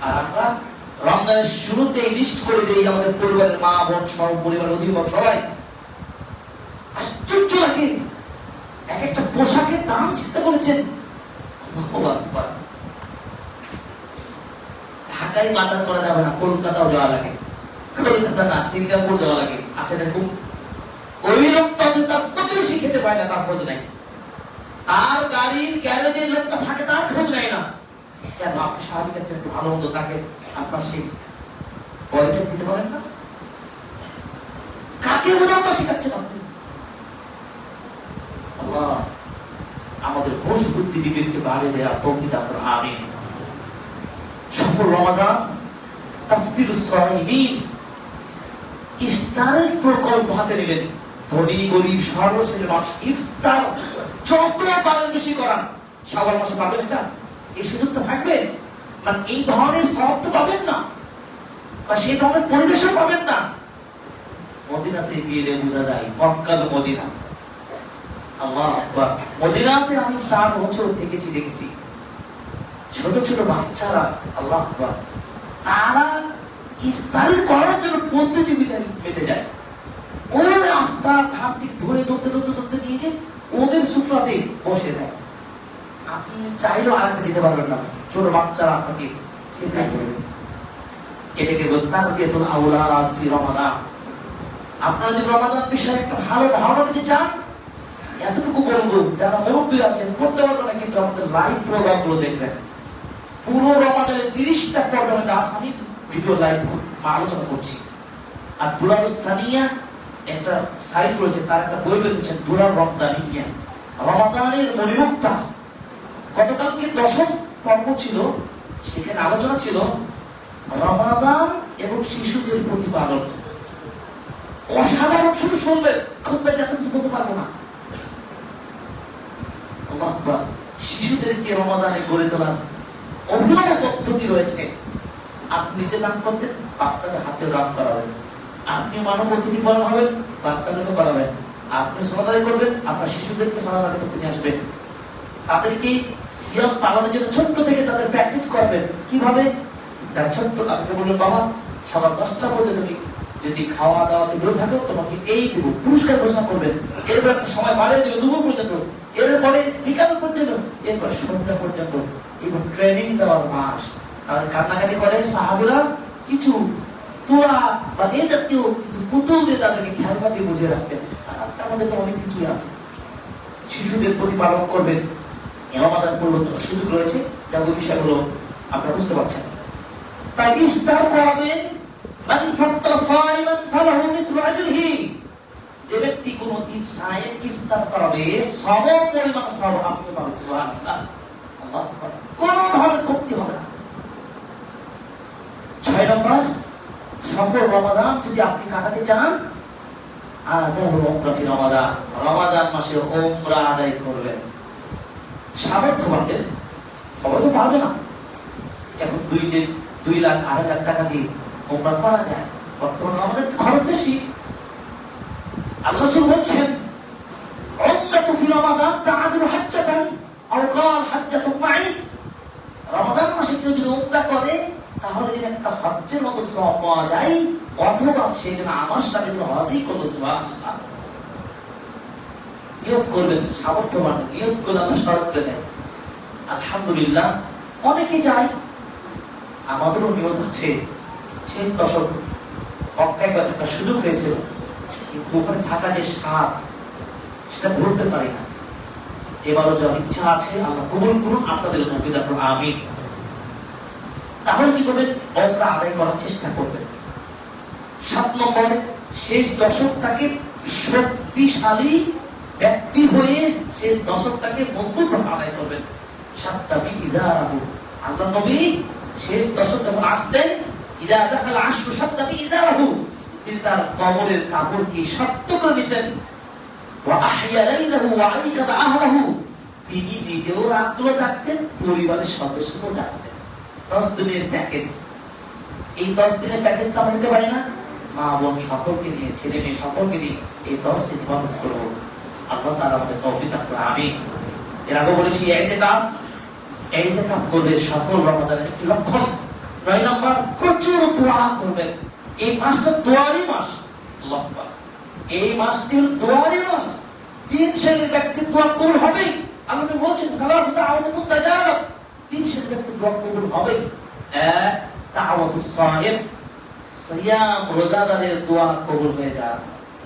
আর আমরা রমজানের শুরুতেই লিস্ট করে দিই আমাদের পরিবারের মা বোন সহ, পরিবারের অধিবাস সবাই আশ্চর্য লাগে। এক একটা পোশাকের দাম চিন্তা করেছেন, আল্লাহু আকবার। ঢাকায় বাজার করা যাবে না, কলকাতাও যাওয়া লাগে। কলকাতা না, সিঙ্গাপুর যাওয়া লাগে। আচ্ছা দেখুন, ওই লোকটা যে তার প্রতিবেশী খেতে পায় না, তার খোঁজ নাই। তার গাড়ির গ্যারেজে লোকটা থাকে, তার খোঁজ নাই না। কেন? আপনি সাহায্য করছেন, একটু ভালো মন্দ তাকে আপনার সেই পয়টা দিতে পারেন না? কাকে বোঝাতে শেখাচ্ছেন আপনি? আল্লাহ আমাদের হোশ বুদ্ধি বিবেককে বাড়িয়ে দেয়া তৌফিক দান করুন, আমিন। সফল রমাদান, তাফসীরুস সাইমিন, ইফতারের প্রকল্প হাতে নেবেন। ধনী গরিব সর্বশ্রেণীর মানুষ ইফতার যত পারেন বেশি করান। শাওয়াল মাসে পাবেন এটা, এই সুযোগটা থাকবে, মানে এই ধরনের সওয়াব তো পাবেন না, বা সেই ধরনের পরিবেশও পাবেন না। মদিনাতে গিয়ে বোঝা যায় মক্কা তো মদিনা। আল্লাহু আকবার। মদিনাতে আমি 4 বছর থেকেছি, দেখেছি ছোট ছোট বাচ্চারা, আল্লাহু আকবার, তারা ইফতারি করার জন্য প্রতিযোগিতায় মেতে যায়। ওই রাস্তা ধার থেকে ধরে ধরতে ধরতে ধরতে নিয়ে যে ওদের সুফরাতে বসে দেয়। আপনি চাইলেও আরেকটা দিতে পারবেন না, ছোট বাচ্চারা আপনাকে চেপে ধরবে। এটাকে তারবিয়াতুল আওলাদ ফি রমাদান। আপনারা যদি রমাদান বিষয়ে একটা ভালো ধারণা নিতে চান, এতটুকু বলবো, যারা মুরব্বী আছেন করতে পারবেন না, কিন্তু আমাদের লাইভ প্রোগ্রাম গুলো দেখবেন। পুরো রমাদানের 30টা প্রোগ্রামে আমি ভিডিও লাইভ আলোচনা করছি। আর দুরারুস সানিয়া একটা সাইট রয়েছে, তার একটা বই বেরিয়েছে, দুরার রমদানিয়া, রমাদানের মণিমুক্তা। গতকালকে 10ম পর্ব ছিল, সেখানে আলোচনা ছিল রমাদান এবং শিশুদের প্রতিপালন। অসাধারণ, শুধু শুনবেন, খুব এত কিছু বলতে পারবো না। আল্লাহু আকবার। শিশুদেরকে রমাদানে গড়ে তোলার অভিনব পদ্ধতি রয়েছে। আপনি যে দান করতেন, বাচ্চাদের হাতে দান করাবেন। আপনি মানব অতিথি পালন হবেন, বাচ্চাদেরকে করাবেন। আপনি সালাত করবেন, আপনার শিশুদেরকে সালাত করতে নিয়ে আসবেন। তাদেরকে সিয়াম পালনের জন্য ছোট্ট থেকে তাদের প্র্যাকটিস করবেন। কিভাবে? যারা ছোট্ট, তাদেরকে বলবেন, বাবা সকাল 10টার মধ্যে তুমি যদি খাওয়া দাওয়াতে বিরত থাকো, তোমাকে এই দেবো, পুরস্কার ঘোষণা করবেন। এরপর একটা সময় বাড়িয়ে দেবে দুপুর পর্যন্ত, এরপরে বিকাল পর্যন্ত, এরপর সন্ধ্যা পর্যন্ত। এবং ট্রেনিং দেওয়ার মাস। তাদের কান্নাকাটি করে সাহাবীরা কিছু তোলা বা এই জাতীয় কিছু পুতুল দিয়ে তাদেরকে খেলনা দিয়ে বুঝিয়ে রাখতেন। আজকে আমাদের তো অনেক কিছুই আছে। শিশুদের প্রতিপালন করবেন, রমাদান পরিবর্তনের সুযোগ রয়েছে, যা ওই বিষয়গুলো আপনারা বুঝতে পারছেন। তাই ইফতার করাবেন, মান ফাত্তারা সাইমান ফালাহু মিথলু আজরিহি। যে ব্যক্তি কোনো ইফতার করাবে, সম পরিমাণ সওয়াব আপনি পাবেন। সুবহানাল্লাহ, আল্লাহু আকবার। কোন ধরনের কমতি হবে না। 6 নম্বর, সফল রমাদান যদি আপনি কাটাতে চান, রমাদান মাসে উমরা আদায় করবেন। সামর্থ্যবানদের, সবাই তো পারবে না। এখন 2 লাখ 2.5 লাখ টাকা দিয়ে উমরা করা যায়। বর্তমানে আমাদের খরচ বেশি। আল্লাহ বলছেন, উমরাতু ফি রমাদান তাআদিলু হাজ্জাতান আও ক্বাল হাজ্জাতুন মা'i। রমাদান মাসে কেউ যদি উমরা করে, তাহলে যদি একটা হজ্জের মতো সওয়াব পাওয়া যায়, অথবা সেই জন্য আমার সাথে হজই করলো। সুবহানাল্লাহ। নিয়ত করবেন, সামর্থ্যবান নিয়ত করে আল্লাহ সহজ করে দেয়। আলহামদুলিল্লাহ, অনেকে যায়, আমাদেরও নিয়ত আছে। শেষ দশক মক্কায় থাকার সুযোগ হয়েছিল, কিন্তু ওখানে থাকা যে স্বাদ, সেটা ভুলতে পারি না। এবারও যার ইচ্ছা আছে, আল্লাহ কবুল করুন, আপনাদের তৌফিক দান করুন, আমিন। তাহলে কি করবেন? উমরা আদায় করার চেষ্টা করবেন। 7 নম্বর, শেষ দশকটাকে শক্তিশালী ব্যক্তি হয়ে শেষ দশকটাকে মজবুত আদায় করবেন। সাত্তাবি ইজারাহু। আল্লাহ নবী শেষ দশক যখন আসতেন, ইজা দাখাল আশরু সাত্তাবি ইজারাহু, তিনি তার কবরের কাপড়কে শক্ত করে নিতেন। ওয়া আহইয়া লাইলাহু ওয়া আইকাদা আহলাহু, তিনি নিজেও রাত্র জাগতেন, পরিবারের সদস্যও জাগতেন। 10 দিনের প্যাকেজ। এই 10 দিনের প্যাকেজটা আমরা নিতে পারি না? মা বোন সকলকে নিয়ে, ছেলে মেয়ে সকলকে নিয়ে এই 10 দিন ইবাদত করব। আল্লাহ তাআলা আমাদের তৌফিক দান করুন, আমিন। এর আগে বলেছি ইতিকাফ করলে সফল রমাদানের একটি লক্ষণ। 9 নম্বর, প্রচুর দোয়া করবেন। এই মাসটা দোয়ারই মাস। আল্লাহু আকবার। এই মাসটি হলো দোয়ারই মাস। তিন শ্রেণীর ব্যক্তির দোয়া কবুল হবেই। আল্লাহ নবী বলেছেন সালাসু দাওয়াত মুস্তাজাবা, তিন শ্রেণীর ব্যক্তির দোয়া কবুল হবেই। এক, দাওয়াতুস সাইম, সিয়াম রোজাদারের দোয়া কবুল হয়ে যায়।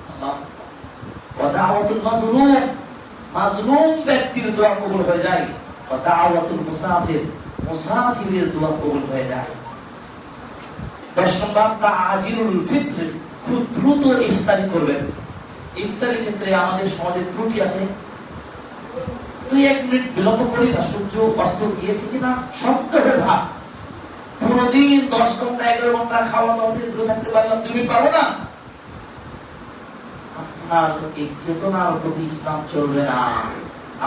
আল্লাহ। ওয়া দাওয়াতুল মাজলুম, মাজলুম ব্যক্তির দোয়া কবুল হয়ে যায়। ওয়া দাওয়াতুল মুসাফির, মুসাফিরের দোয়া কবুল হয়ে যায়। 10 নম্বর তাজিলুল ফিত্র, খুব দ্রুত ইফতারি করবেন। ইফতারির ক্ষেত্রে আমাদের সমাজে ত্রুটি আছে। 2-1 মিনিট বিলম্ব করি না, সূর্য অস্ত গিয়েছে কিনা সত্য হয়ে ভাব। পুরো দিন 10 ঘন্টা 11 ঘন্টা খাওয়া দাওয়া থেকে দূরে থাকতে পারলাম, 2 মিনিট পারবো না। আপনার এই চেতনার প্রতি ইসলাম চলবে না।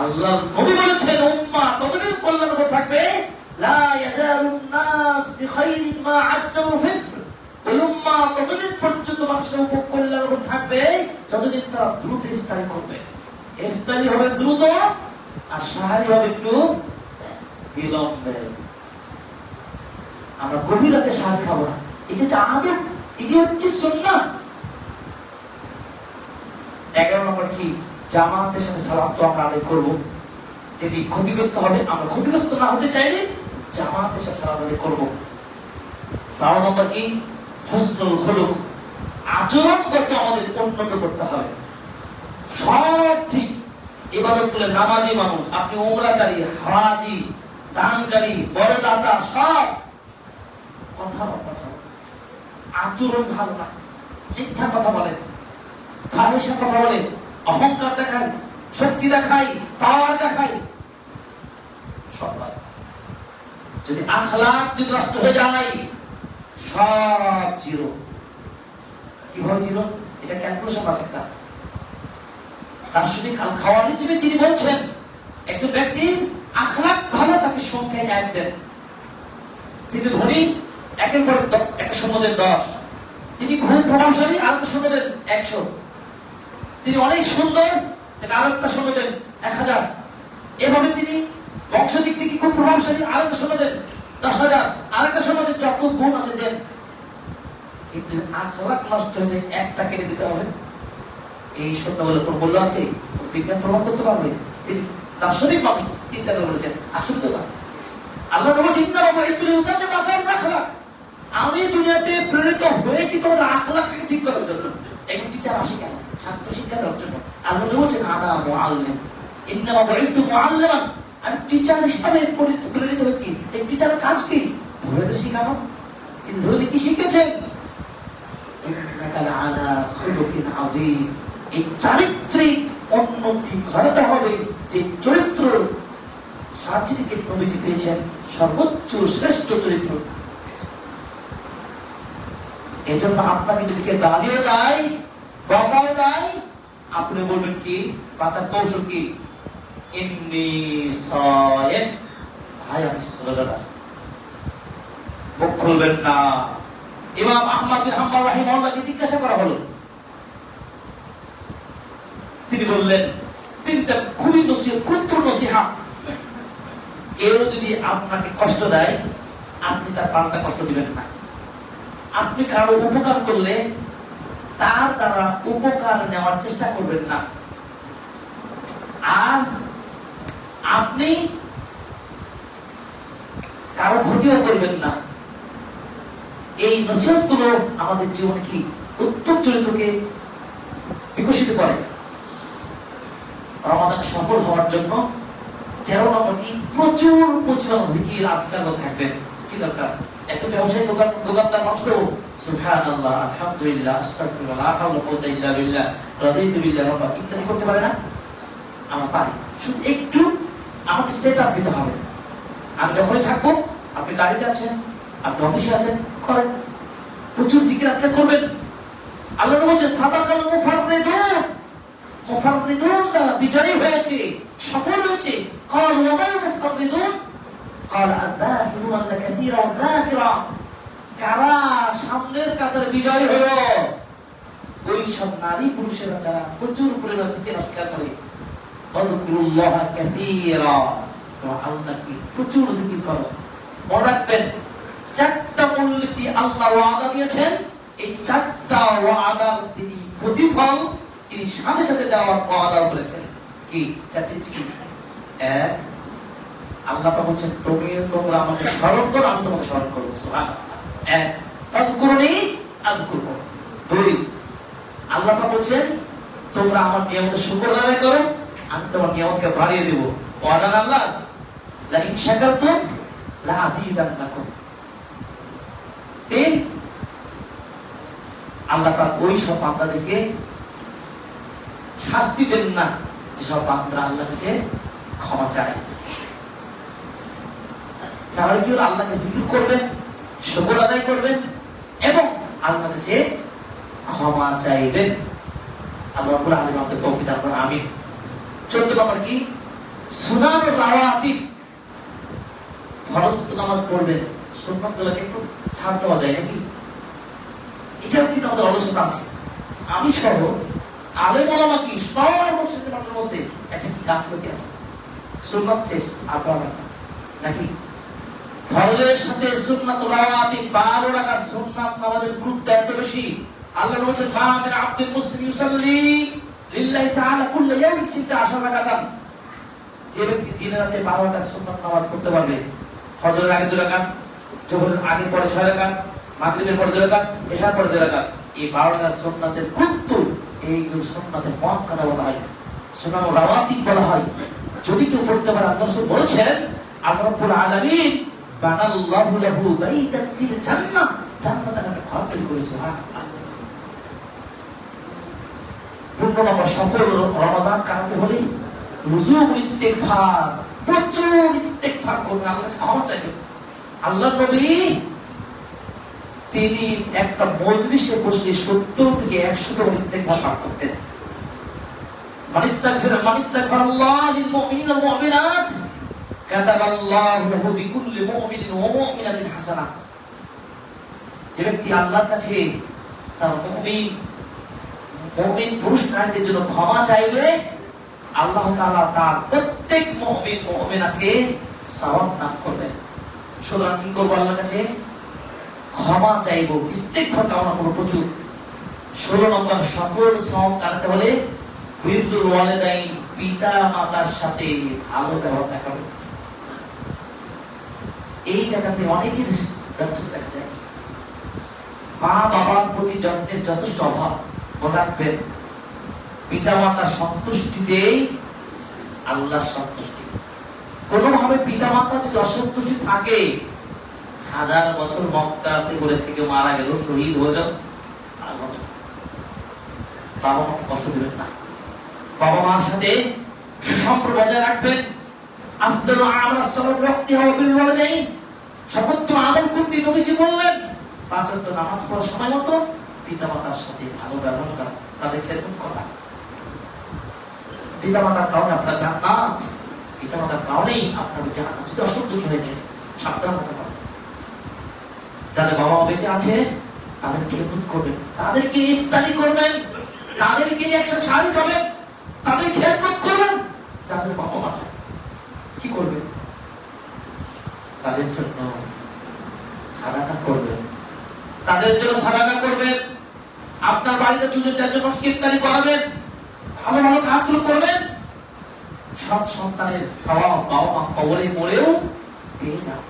আল্লাহ নবী বলেছেন উম্মাহ ততদিন কল্যাণ উপর থাকবে, লা ইয়াজালুন নাস বিখাইরিন মা আজ্জালু ফিত্র, ওই উম্মাহ ততদিন পর্যন্ত মানুষের উপর কল্যাণ উপর থাকবে যতদিন তারা দ্রুত ইফতারি করবে। ইফতারি হবে দ্রুত, আর সাহারি হবে একটু বিলম্বে। আমরা গভীর রাতে সাহারি খাবো না, এটা হচ্ছে আদব, এটি হচ্ছে সুন্নাহ। 11 নম্বর কি, জামাতের সাথে সালাত তো আমরা আদায় করবো। যেটি ক্ষতিগ্রস্ত হবে, আমরা ক্ষতিগ্রস্ত না হতে চাইলে জামাতের সাথে সালাত আদায় করবো। 12 নম্বর কি, হুসনুল খুলুক, আচরণগত আমাদের উন্নত করতে হবে। সব ঠিক, ইবাদত করলে নামাজি মানুষ, আপনি উমরাকারী, হাজি, দানকারী, বড় দাতা, সব কথাবার্তা ভালো, আচরণ ভালো না, মিথ্যা কথা বলেন, ফাহিশা কথা বলে, অহংকার দেখায়, শক্তি দেখায়, পাওয়ার দেখায়, সব বাদ। যদি আখলাক যদি নষ্ট হয়ে যায়, সব জিরো। কিভাবে জিরো? এটা ক্যালকুলেশন আছে একটা। দার্শনিক আল খাওয়ানি তিনি বলছেন একজন ব্যক্তির আখলাক ভালো, তাকে সংখ্যায় 1 দেন। তিনি ধনী, একের পরে একটা শূন্য দেন 10। তিনি খুব প্রভাবশালী, আর একটা শূন্য দেন 100। তিনি অনেক সুন্দর, আর একটা শূন্য দেন 1000। এভাবে তিনি বংশ দিক থেকে খুব প্রভাবশালী, আর একটা শূন্য দেন 10,000, আর একটা শূন্য দেন, যত গুণ আছে দেন। কিন্তু আখলাক নষ্ট হয়ে যায়, একটা কেটে দিতে হবে। এই সত্য বলে কোন মূল্য আছে? বিজ্ঞান প্রমাণ করতে পারবে? তিনি দার্শনিক মানুষ চিন্তা করে বলেছেন, আসলে তো না। আল্লাহ চিন্তা আখলাক, আমি দুনিয়াতে প্রেরিত হয়েছি তোমাদের আখলাককে ঠিক করার জন্য। একজন টিচার আসে কেন? ছাত্র শিক্ষা দেওয়ার জন্য। আল্লাহ বলছেন আনা মুআল্লিম, ইন্নামা বুইসতু মুআল্লিমান, আমি টিচার হিসাবে প্রেরিত হয়েছি। এই টিচারের কাজ কি? ধরে শেখানো। তিনি ধরে কি শিখেছেন? ইন্নাকা আলা খুলুকিন আযীম, এই চারিত্রিক উন্নতি ঘটাতে হবে, যে চরিত্র সার্টিফিকেট নবীজি পেয়েছেন, সর্বোচ্চ শ্রেষ্ঠ চরিত্র। এই জন্য আপনাকে যদি কে গালিও দেয়, বকাও দেয়, আপনি বলবেন কি? বাঁচার কৌশল কি? ইন্নী সায়েম, ভাই আমি রোজাদার। মুখ খুলবেন না। ইমাম আহমদ বিন হাম্বল রাহিমাহুল্লাহকে জিজ্ঞাসা করা হলো, তিনি বললেন 3টা খুবই ক্ষুদ্র নসিহত। কেউ যদি আপনাকে কষ্ট দেয়, আপনি তার পাল্টা কষ্ট দিবেন না। আপনি কারো উপকার করলে তার দ্বারা উপকার নেওয়ার চেষ্টা করবেন না। আর আপনি কারো ক্ষতিও করবেন না। এই নসিহতগুলো আমাদের জীবনে কি উত্তম চরিত্রকে বিকশিত করে। রমাদান সফল হওয়ার জন্য 13 নম্বর কি, প্রচুর জিকির আজকার থাকবেন। কি দরকার? এত ব্যবসায়ী দোকানদার মানুষ তো সুবহানাল্লাহ, আলহামদুলিল্লাহ, আস্তাগফিরুল্লাহ, লা হাওলা ওয়া কুওয়াতা ইল্লা বিল্লাহ, রাদিতু বিল্লাহি রাব্বা ইত্যাদি করতে পারে না? আমরা পারি। শুধু একটু আমাকে সেট আপ দিতে হবে। আমি যখনই থাকবো, আপনি গাড়িতে আছেন, আপনি অফিসে আছেন, করেন। প্রচুর জিকির আজকার করবেন। আল্লাহ বলছেন সাবাকাল মুফাররিদুন, মুফাররিদুন বিজয়ী হয়েছে, সফল হয়েছে। قال وما المفرطون قال الذاكرون كثيرا والذاكرات, কারা সামনের কাতারে বিজয়ী হলো? ওই সব নারী পুরুষেরা যারা প্রচুর পরিমাণে জিকির আজকার করে। আযকুরুল্লাহ কাসীরা, তো আল্লাহকে প্রচুর জিকির করো। মনে রাখবেন 4টা মূলনীতি আল্লাহ ওয়াদা দিয়েছেন। এই 4টা ওয়াদার তিনি প্রতিফল তিনি সাথে সাথে দেওয়ার ওয়াদা করেছেন। কি চারটি কি? এক, আল্লাহ পাক বলছেন তোমরা আমাকে স্মরণ করো, আমি তোমাকে স্মরণ করবো। সুবহানাল্লাহ। এক, ফাযকুরুনি আযকুরকুম। দুই, আল্লাহ পাক বলছেন তোমরা আমার নিয়ামতের শুকর আদায় করো, আমি তোমার নিয়ামতকে বাড়িয়ে দেব। ওয়াদান আল্লাহ, লা ইন শাকারতুম লা আযীদান্নাকুম। তিন, আল্লাহ পাক ওই সব বান্দাদেরকে শাস্তি দেন না যেসব বান্দারা আল্লাহর কাছে ক্ষমা চায়। তাহলে কি হলো? আল্লাহকে জিকির করবেন, শুকর আদায় করবেন এবং আল্লাহর কাছে ক্ষমা চাইবেন। আল্লাহ রাব্বুল আলামিন আমাদের তৌফিক দান করুন, আমিন। 14 নম্বর কি? সুনানুর রাওয়াতিব। ফরজ নামাজ পড়বেন, সুন্নাতগুলোকে একটু ছাড় দেওয়া যায় নাকি? এটাও কিন্তু আমাদের অলসতা আছে। আমি সহ আলেম ওলামা কি সর্বশেষের মানুষের মধ্যে একটা কি গাফলতি আছে। সুন্নাত শেষ আর পড়া নাকি? ফরজের সাথে সুন্নাত রাওয়াতিব 12 রাকাত সুন্নাত নামাজের গুরুত্ব এত বেশি। আল্লাহ বলেছেন মা মিন আবদিন মুসলিম ইউসাল্লি লিল্লাহি তাআলা কুল্লা ইয়াউমিন 16 রাকাতান। যে ব্যক্তি দিনে রাতে 12 রাকাত সুন্নাত নামাজ পড়তে পারবে, ফজরের আগে 2 রাকাত, যোহরের আগে পরে 6 রাকাত, মাগরিবের পরে 2 রাকাত, ইশার পরে 2 রাকাত, এই 12 রাকাত সুন্নাতের গুরুত্ব, এইগুলো সুন্নাতের মুআক্কাদা বলা হয়, সুনান রাওয়াতিব বলা হয়। যদি কেউ পড়তে পারে, আল্লাহ রাসূল বলেছেন আল্লাহ রাব্বুল আলামিন বানাল্লাহু লাহু বাইতান ফিল জান্নাহ, জান্নাতে একটা ঘর তৈরি করেছে। সুবহানাল্লাহ। 15 নম্বর, সফল রমাদান কাটাতে হলে লুজুমুল ইস্তিগফার, প্রচুর ইস্তিগফার করবেন, আল্লাহর কাছে ক্ষমা চাইবেন। আল্লাহর নবী তিনি একটা মজলিসে বসলে 70 থেকে 100 বার ইস্তিগফার পাঠ করতেন। মানিস্তাগফিরাল্লাহ লিল মুমিনিনা ওয়াল মুমিনাত কাতাবাল্লাহু লাহু বিকুল্লি মুমিনিন ওয়া মুমিনাতিন হাসানাহ। যে ব্যক্তি আল্লাহর কাছে তার মুমিন পুরুষ নারীদের জন্য ক্ষমা চাইবে, আল্লাহ তাআলা তার প্রত্যেক মুমিন মুমিনাকে সওয়াব দান করবেন। সুতরাং কি করব? আল্লাহর কাছে ক্ষমা চাইবো, ইস্তিগফার কামনা করব প্রচুর। 16 নম্বর, সফল সওয়াব কাটাতে হলে বিররুল ওয়ালিদাইন, পিতা মাতার সাথে ভালো ব্যবহার দেখাবো। এই জায়গাতে অনেকের ব্যর্থতা দেখা যায়। মা বাবার প্রতি যত্নের যথেষ্ট অভাব। মনে রাখবেন, পিতা মাতার সন্তুষ্টিতেই আল্লাহর সন্তুষ্টি। কোনোভাবে পিতা মাতা যদি অসন্তুষ্টি থাকে, 1000 বছর মক্কাতে বলে থেকে মারা গেল, শহীদ হয়ে গেল, বাবা মাকে কষ্ট দেবেন না। বাবা মার সাথে সুসম্পর্ক বজায় রাখবেন। আফদালু আমাল সালাত ওয়াক্তিহা ওয়া বিল ওয়ালিদাইন, সর্বোত্তম আমল কোনটি? নবীজি বললেন 5 ওয়াক্ত নামাজ পড়ার সময় মতো, পিতামাতার সাথে ভালো ব্যবহার করা, তাদের খেদমত করা। পিতামাতার কারণে আপনার জান্নাত, পিতামাতার কারণেই আপনার জান্নাত। যদি অসন্তুষ্ট হয়ে যায়, সাবধান হতে হবে। যাদের বাবা মা বেঁচে আছে তাদের খেদমত করবেন, তাদেরকে ইফতারি করবেন, তাদেরকে একসাথে শাড়ি খাবেন, তাদের খেদমত করবেন। যাদের বাবা মা কি করবেন? তাদের জন্য সাদাকা করবেন, তাদের জন্য সাদাকা করবেন। আপনার বাড়িতে 2-4 জন ইফতারি করাবেন, ভালো ভালো কাজগুলো করবেন। সৎ সন্তানের সওয়াব বাবা মা কবরে মরেও পেয়ে যান।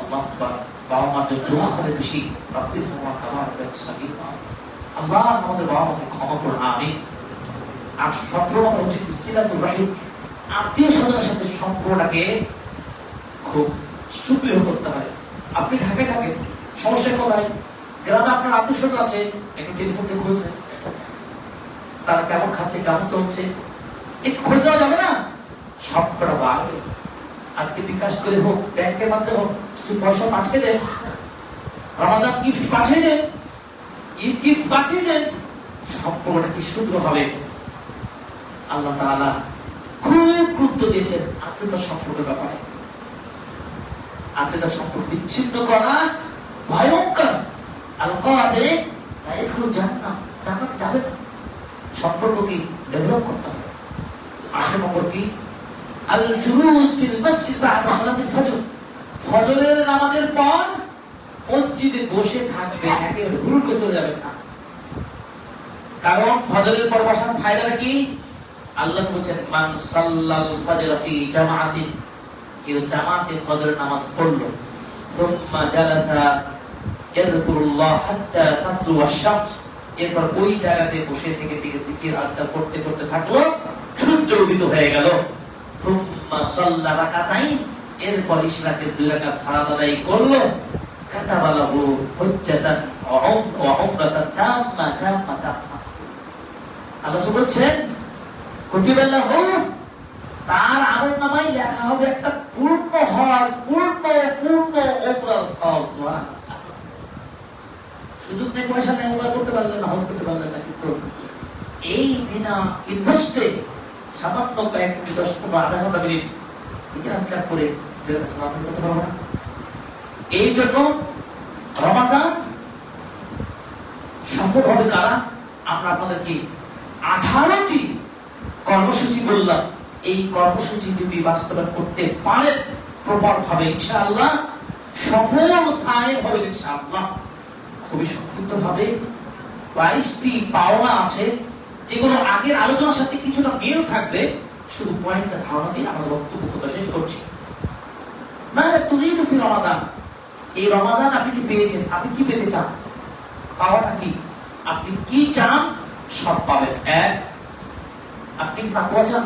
আল্লাহু আকবার। বাবা মার জন্য দোয়া করে বেশি, রব্বির হামা কামা রাব্বায়ানি সাগীরা। আল্লাহ আমাদের বাবা মাকে ক্ষমা করুন, আমিন। আর 17 নম্বর হচ্ছে সিলাতুর রাহিম, আত্মীয় স্বজনের সাথে সম্পর্কটাকে খুব সুদৃঢ় করতে হয়। আপনি ঢাকায় থাকেন, সমস্যা কোথায়? গ্রামে আপনার আত্মীয় স্বজন আছে, একটু টেলিফোন দিয়ে খোঁজ নেন, তারা কেমন খাচ্ছে, কেমন চলছে, একটু খোঁজ দেওয়া যাবে না? সবকটা বাড়বে। আজকে বিকাশ করে হোক, ব্যাংকের মাধ্যমে হোক, কিছু পয়সা পাঠিয়ে দেন, রমাদান গিফট পাঠিয়ে দেন, ঈদ গিফট পাঠিয়ে দেন, সম্পর্কটা কি সুদৃঢ় হবে। আল্লাহ তাআলা খুব গুরুত্ব দিয়েছেন আত্মীয়তার সম্পর্কের ব্যাপারে। আত্মীয়তার সম্পর্ক বিচ্ছিন্ন করা ভয়ঙ্কর। আল-কাদে লা ইয়াদখুলুল জান্নাহ, জান্নাতে যাবে না। সম্পর্ক কি ডেভেলপ করতে হবে। 8 নম্বর কি? আল-জুলুস ফিল মসজিদ বা'দা সালাতিল ফজর, ফজরের নামাজের পর মসজিদে বসে থাকবে, একেবারে হুড় করে চলে যাবেন না। কারণ ফজরের পর বসার ফায়দাটা কি? আল্লাহ বলেছেন মান সাল্লাল ফজর ফি জামাআতিন, কেউ জামাতে ফজরের নামাজ পড়লো, সুম্মা জালাসা ইয়াযকুরুল্লাহ হাত্তা তাতলু আশ-শামস, এরপর ওই জায়গাতে বসে থেকে জিকির আজকার করতে করতে থাকলো, সূর্য উদিত হয়ে গেল। সুম্মা সাল্লা রাকাতাইন, এরপর ইশরাকের 2 রাকাত সালাত আদায় করলো, কাতাবালাহু হুজ্জাতান ওয়া উমরাতান তাম্মা তাম্মা তাম্মা। আল্লাহ বলছেন কুতিবাল্লাহু, তার আমলনামায় লেখা হবে একটা পূর্ণ হজ, পূর্ণ উমরার সওয়াব। সুবহানাল্লাহ। সুযোগ নেই, পয়সা নেই, উমরা করতে পারলেন না, হজ করতে পারলেন না, কিন্তু এই বিনা ইনভেস্টে সামান্য কয়েক মিনিট, 10-15 আধা ঘন্টা মিনিট জিকির আজকার করে যেটা সালাত করতে পারবো না। এই জন্য রমাদান সফল হবে কারা? আমরা আপনাদেরকে 18টি কর্মসূচি বললাম। এই কর্মসূচি যদি বাস্তবায়ন করতে পারেন প্রপার ভাবে, ইনশাআল্লাহ সফল সায়েম হবে ইনশাআল্লাহ। খুবই সংক্ষিপ্ত ভাবে 22টি পাওনা আছে, যেগুলো আগের আলোচনার সাথে কিছুটা মিল থাকবে। শুধু পয়েন্টটা ধারণা দিয়ে আমাদের বক্তব্য শেষ করছি। না তুমি ফি রমাদান, এই রমাদান আপনি কি পেয়েছেন, আপনি কি পেতে চান? পাওয়াটা কি? আপনি কি চান সব পাবেন। এক, আপনি তাকওয়া চান,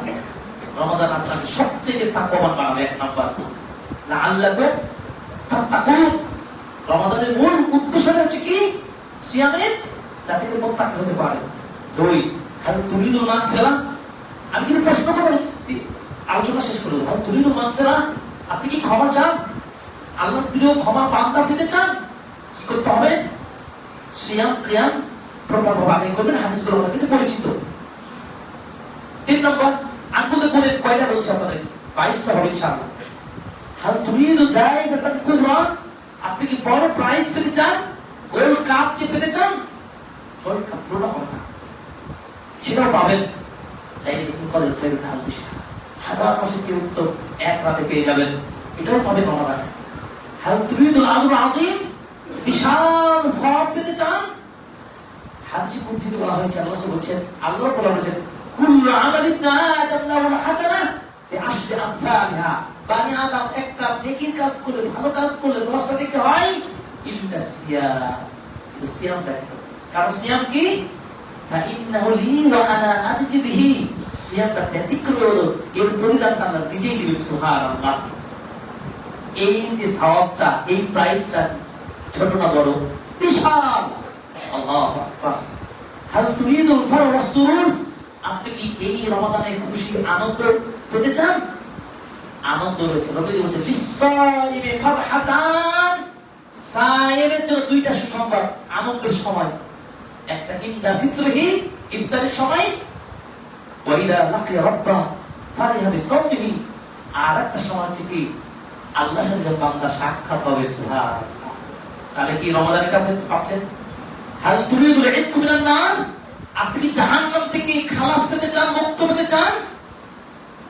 রমাদান আপনাকে সবচেয়ে তাকওয়াবান বানাবে। 1 নাম্বার, লাআল্লাকুম তাত্তাকুন, রমাদানের মূল উদ্দেশ্য হচ্ছে কি? সিয়ামের, যাতে করে মুত্তাকি হতে পারে। 2, হাল তুরিদুল মাগফিরা, আমি যদি প্রশ্ন করি, আলোচনা শেষ করব, হাল তুরিদুল মাগফিরা, আপনি কি ক্ষমা চান? আল্লাহর প্রিয় ক্ষমা বান্দা পেতে চান? কি করতে হবে? সিয়াম কিয়াম প্রপার ভাবে আদায় করবেন, হাদিসগুলো আমাদের কাছে পরিচিত। 3 নম্বর, আঙ্গুলে গুনে কয়টা বলছে আপনাদের? 22টা হবে ইনশাআল্লাহ। হাল তুরিদু জায়েজাতান কুবরা, আপনি কি বড় প্রাইজ পেতে চান? গোল্ড কাপ পেতে চান? গোল্ড কাপ পুরো হবে না, সেটাও পাবেন। লাইলাতুল কদর খায়রুন মিন আলফি শাহর, হাজার মাসের চেয়ে উত্তম 1 রাতে পেয়ে যাবেন, এটাও পাবেন রমাদানে। হাল তুরিদুল আজর আযীম, বিশাল সওয়াব পেতে চান? হাদিসে কুদসিতে বলা হয়েছে, আল্লাহ বলেছেন, আল্লাহ বলেছেন কুল্লু আমালি ইবনে আদম লাহু হাসানাহ বিআশরি আমসালিহা, বনি আদম একটা নেকির কাজ করলে, ভালো কাজ করলে 10টা নেকি হয়, ইল্লা সিয়াম, কিন্তু সিয়াম ব্যতীত। কারণ সিয়াম কি? ফাইন্নাহু লি ওয়া আনা আজজি বিহি, সিয়ামটা ব্যতিক্রম হলো, এর প্রতিদানটা আল্লাহ নিজেই দিবেন। সুবহানাল্লাহ। এই যে সওয়াবটা, এই প্রাইসটা ছোট না বড়? বিশাল। আল্লাহু আকবার। হাল তুরিদুল ফারহ ওয়াস সুরুর, আপনি কি এই রমাদানে খুশি আনন্দ পেতে চান? আনন্দ রয়েছে, নবীজি বলেছেন লিসাইমি ফারহাতান, সায়েমের জন্য 2টা সুসংবাদ, আনন্দের সময়। একটা ইনদা ফিতরিহি, ইফতারের সময়, ওয়া ইদা লাকিয়া রাব্বাহ ফারিহা বিসাওমিহি, আর একটা সময় হচ্ছে কি? আল্লাহর সাথে বান্দা সাক্ষাৎ হবে। সুবহানাল্লাহ। তাহলে কি রমাদানে আপনি পাচ্ছেন? হাল তুরিদুল ইতকু মিনান নার, আপনি কি জাহান্নাম থেকে খালাস পেতে চান, মুক্ত পেতে চান?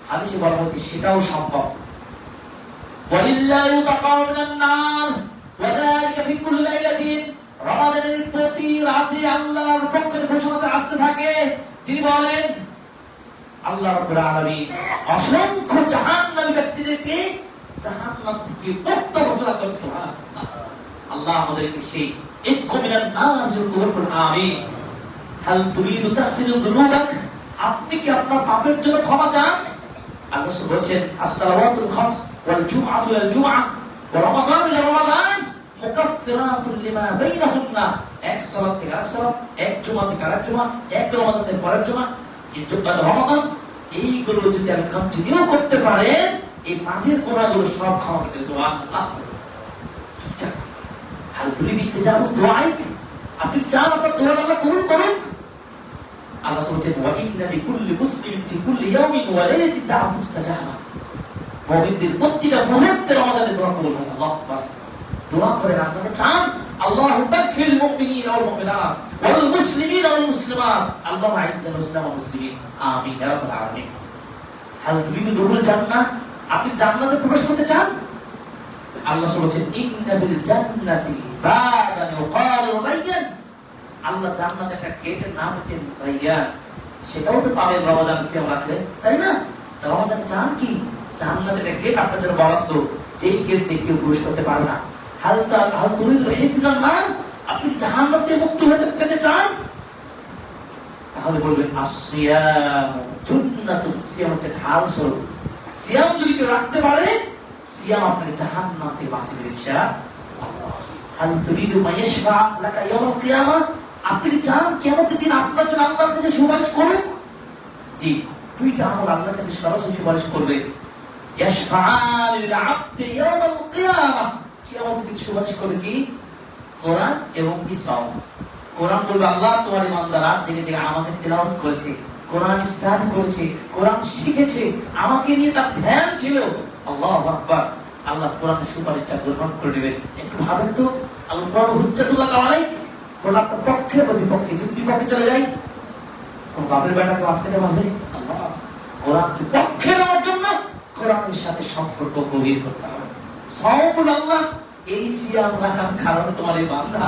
হাদিসে বলা হচ্ছে সেটাও সম্ভব। ওয়ালিল্লাহি তাকাউ মিনান নার ওয়া যালিকা ফি কুল্লি লাইলাতিন, রমাদানের প্রতি রাতে আল্লাহর পক্ষ থেকে ঘোষণা আসতে থাকে। তিনি বলেন, আল্লাহ রাব্বুল আলামিন অসংখ্য জাহান্নামী ব্যক্তিদেরকে জাহান্নাম থেকে মুক্ত ঘোষণা করেন। সুবহানাল্লাহ। আল্লাহ আমাদেরকে সেই ইতকু মিনান নার কবুল করুন, আমিন। হাল তুরিদু তাগফিরু যুনুবাক, আপনি কি আপনার পাপের জন্য ক্ষমা চান? আল্লাহ বলেছেন as-সালাওয়াতুল খামস ওয়াল জুমআতু ইলা জুমআহ ওয়া রমাদান ইলা রমাদান মুকাফফিরাতুল লিমা বাইনাহুন্না, এক সালাত থেকে আরেক সালাত, এক জুমা থেকে আরেক জুমা, এক রমাদান থেকে পরের জুমা, এই জুমআ রমাদান, এইগুলো যদি আপনি কন্টিনিউ করতে পারেন, এই মাঝের গুনাহগুলো সব ক্ষমা করে দেবে। সুবহানাল্লাহ। কি চান? হাল তুরিদু ইস্তিজাবাত দুআইক, আপনি চান আপনার দোয়া আল্লাহ কবুল করুন? আল্লাহ বলেছেন ওয়া ইন্না লিকুল্লি মুসলিমিন ফি কুল্লি ইয়াউমিন ওয়া লাইলাতিন দা'ওয়াতুন মুস্তাজাবা, মুমিনদের প্রতিটা মুহূর্তে রমাদানে দোয়া কবুল হয়। আল্লাহু আকবার। দোয়া করেন, আপনাকে চান আল্লাহু তাগফির মুমিনিনা ওয়াল মুমিনাত ওয়াল মুসলিমিনা ওয়াল মুসলিমাত, আল্লাহুম্মা আইজ্জিল ইসলাম ওয়াল মুসলিমিন, আমিন ইয়া রাব্বাল আলামিন। হাল তুরিদু দুখুল জান্নাহ, আপনি জান্নাতে প্রবেশ করতে চান? আল্লাহ বলেছেন ইন্না ফিল জান্নাতি বাবান ইউকালু রায়্যান, আল্লাহ জান্নাতে একটা গেটের নাম হচ্ছে রাইয়ান, সেটাও তো পাবেন রমাদান সিয়াম রাখলে, তাই না? রমাদান চান কি? জান্নাতের একটা গেট আপনার জন্য বরাদ্দ, যেই গেট দিয়ে কেউ প্রবেশ করতে পারে না। হাল তুমি তো হেফিনার না, আপনি জাহান্নাম থেকে মুক্ত হতে পেতে চান, তাহলে বলবেন আসিয়াম জান্নাতুন, সিয়াম হচ্ছে ঢাল স্বরূপ। সিয়াম যদি কেউ রাখতে পারে, সিয়াম আপনাকে জাহান্নাম থেকে বাঁচিয়ে দেবে ইনশাআল্লাহ। হাল তুরিদু মায়াশফা লাকা ইয়াউমাল কিয়ামাহ, আপনি কি চান কিয়ামতের দিন আপনার জন্য আল্লাহর কাছে সুপারিশ করুক? জি, দুইটা আমল আল্লাহর কাছে সরাসরি সুপারিশ করবে। ইয়াশফাআন লিল আবদি ইয়াউমাল কিয়ামাহ, কিয়ামতের দিন সুপারিশ করবে কি? কোরআন এবং ইসলাম। কোরআন বলবে আল্লাহ তোমার ইমানদাররা জেগে জেগে আমাকে তেলাওয়াত করেছে, কোরআন স্টার্ট করেছে, কোরআন শিখেছে, আমাকে নিয়ে তার ধ্যান ছিল। আল্লাহু আকবার। আল্লাহ কোরআনের সুপারিশটা গ্রহণ করে নেবেন। একটু ভাবেন তো, আল্লাহ কোরআন হুজ্জাতুল্লাহ আলাইহি, কোরআন আপনার পক্ষে বা বিপক্ষে, যদি বিপক্ষে চলে যায় কোন বাপের বেটাকে আটকাতে পারবে? আল্লাহ কোরআন পক্ষে নেওয়ার জন্য কোরআনের সাথে সম্পর্ক গভীর করতে হবে। সাওমুল আল্লাহ, এই সিয়াম রাখার কারণে তোমার এই বান্দা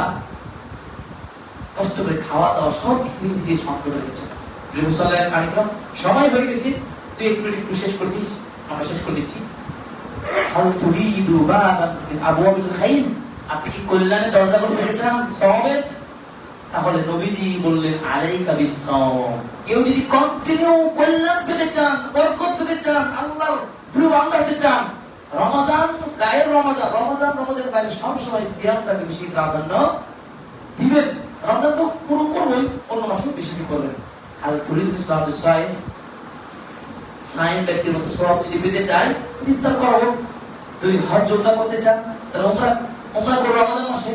কষ্ট করে খাওয়া দাওয়া সব কিছু দিয়ে সন্তুষ্ট রেখেছে। মুসল্লার কারিকরাম সময় হয়ে গেছে, তুই একটু শেষ করে দিস, আমরা শেষ করে দিচ্ছি। হাল তুরিদু বাবান মিন আবওয়াবিল খাইর, আপনি কি কল্যাণের দরজাগুলো পেতে চান সওয়াবের? তাহলে নবীজি বললেন আলাইকা বিসসাওম, কেউ যদি কন্টিনিউ কল্যাণ পেতে চান, বরকত পেতে চান, আল্লাহর প্রিয় বান্দা হতে চান, রমাদান গায়ের রমাদানের বাইরে সবসময় সিয়ামটাকে বেশি প্রাধান্য দিবেন। রমজান তো পুরো করবেন, অন্য মাসও বেশি করবেন। হাল তুরিদু বিসসাওম, সাইম ব্যক্তির মতো সওয়াব যদি পেতে চায় ইফতার করাবো। যদি হজ উমরা করতে চান তাহলে উমরা করো রমাদান মাসে।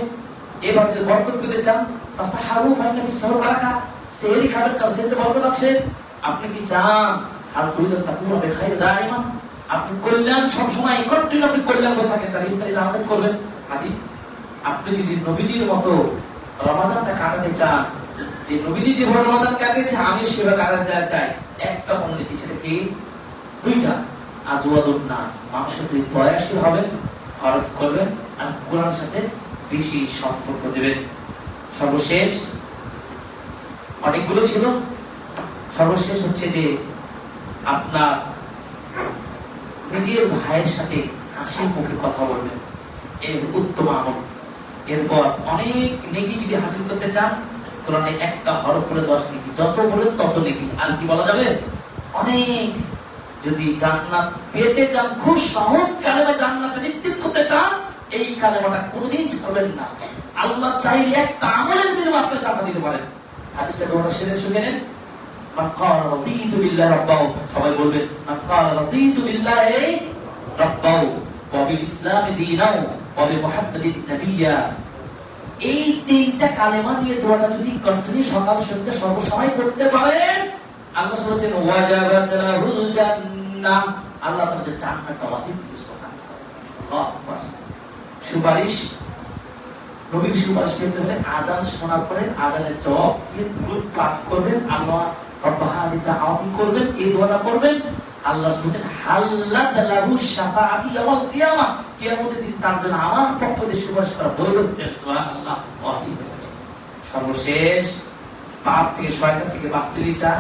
এবার যদি বরকত পেতে চান তাসাহারু ফাইন্না ফিস সাহর বারাকা, সেহরি খাবেন, কারণ সেহরিতে বরকত আছে। আপনি কি চান হাল তুরিদু তাকুনা বিল খাইর দাইমা, আপনি কল্যাণ সব সময় কন্টিনিউ আপনি কল্যাণ করে থাকেন, তাহলে ইফতারি আমাদের করবেন। হাদিস, আপনি যদি নবীজির মতো রমাদানটা কাটাতে চান, যে নবীজি যেভাবে রমাদান কাটিয়েছে আমি সেভাবে কাটাতে চাই, একটা অনুনীতি, সেটা কি? দুইটা, আজওয়াদুন নাস, মানুষের প্রতি দয়াশীল হবেন, খরচ করবেন, আর কোরআনের সাথে বেশি সম্পর্ক দেবেন। সর্বশেষ, অনেকগুলো ছিল, সর্বশেষ হচ্ছে যে আপনার নিজের ভাইয়ের সাথে হাসি মুখে কথা বলবেন, এর উত্তম আমল। এরপর অনেক নেকি যদি হাসিল করতে চান, কোরআনে একটা হরফ করে 10 নেকি, যত বলেন তত নেকি। আর কি বলা যাবে? অনেক। যদি জান্নাত পেতে চান, খুব সহজ কালেমা জান্নাতটা নিশ্চিত করতে চান, এই কালেমাটা কোনদিন ছাড়বেন না। আল্লাহ চাইলে একটা আমলের বিনিময়ে আপনি জান্নাত দিতে পারেন। হাদিসটা তোমরা শুনে নেন। মান ক্বালা রাদিতু বিল্লাহি রাব্বাহু, সবাই বলবেন মান ক্বালা রাদিতু বিল্লাহি রাব্বাহু ওয়া বিল ইসলামি দীনাহু ওয়া বি মুহাম্মাদিন নাবিয়্যা। এই তিনটা কালেমা নিয়ে দোয়াটা যদি কন্টিনিউ সকাল সন্ধ্যা সর্বসময় করতে পারেন, আল্লাহ বলেছেন ওয়াজাবাত লাহুল জান্নাহ, আল্লাহ তাআলা জান্নাতটা ওয়াজিব করেছেন। আল্লাহু আকবার। সুপারিশ, নবীর সুপারিশ পেতে হলে আযান শোনার পরে আযানের জবাব দিয়ে দুরূদ পাঠ করবেন, আল্লাহ রব্বা হাযিহি দাওয়াতি করবেন, এই দোয়াটা করবেন। আল্লাহ বলেছেন হাল্লাত লাহু শাফাআতি ইয়াউমাল কিয়ামাহ, কিয়ামতের দিন তার জন্য আমার পক্ষ থেকে সুপারিশ করা বৈধ। সুবহানাল্লাহ, ওয়াজিব। সর্বশেষ, পাপ থেকে শয়তান থেকে বাঁচতে চান,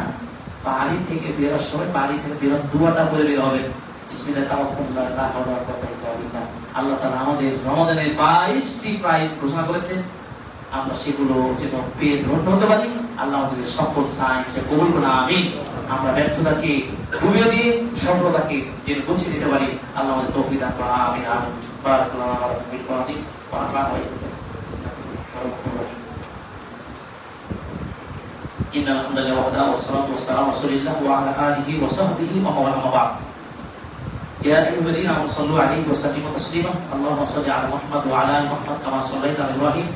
বাড়ি থেকে বেরোর সময় বাড়ি থেকে বেরোর দোয়াটা বলে বের হবেন। বিসমিল্লাহ তাওয়াক্কালতু লা হাওলা ওয়া লা কুওয়াতা ইল্লা বিল্লাহ। আল্লাহ তাআলা আমাদের রমাদানের 22টি প্রাইজ ঘোষণা করেছেন, আমরা সেগুলো যেন পেয়ে ধন্য হতে পারি। আল্লাহ আমাদের সফল সাইন হিসেবে কবুল করুন, আমিন। আমরা ব্যর্থতাকে ডুবিয়ে দিয়ে সফলতাকে যেন বুঝে নিতে পারি, আল্লাহ আমাদের তৌফিক দান করুন, আমিন আমিন। বারাকাল্লাহু ফিকুম ওয়া বারাকাতুহু। إن الحمد لله وحده والصلاة والسلام على رسول الله وعلى آله وصحبه ومن والاه، أما بعد. يا أيها الذين آمنوا صلوا عليه وسلموا تسليما. اللهم صل على محمد وعلى آل محمد كما صليت على إبراهيم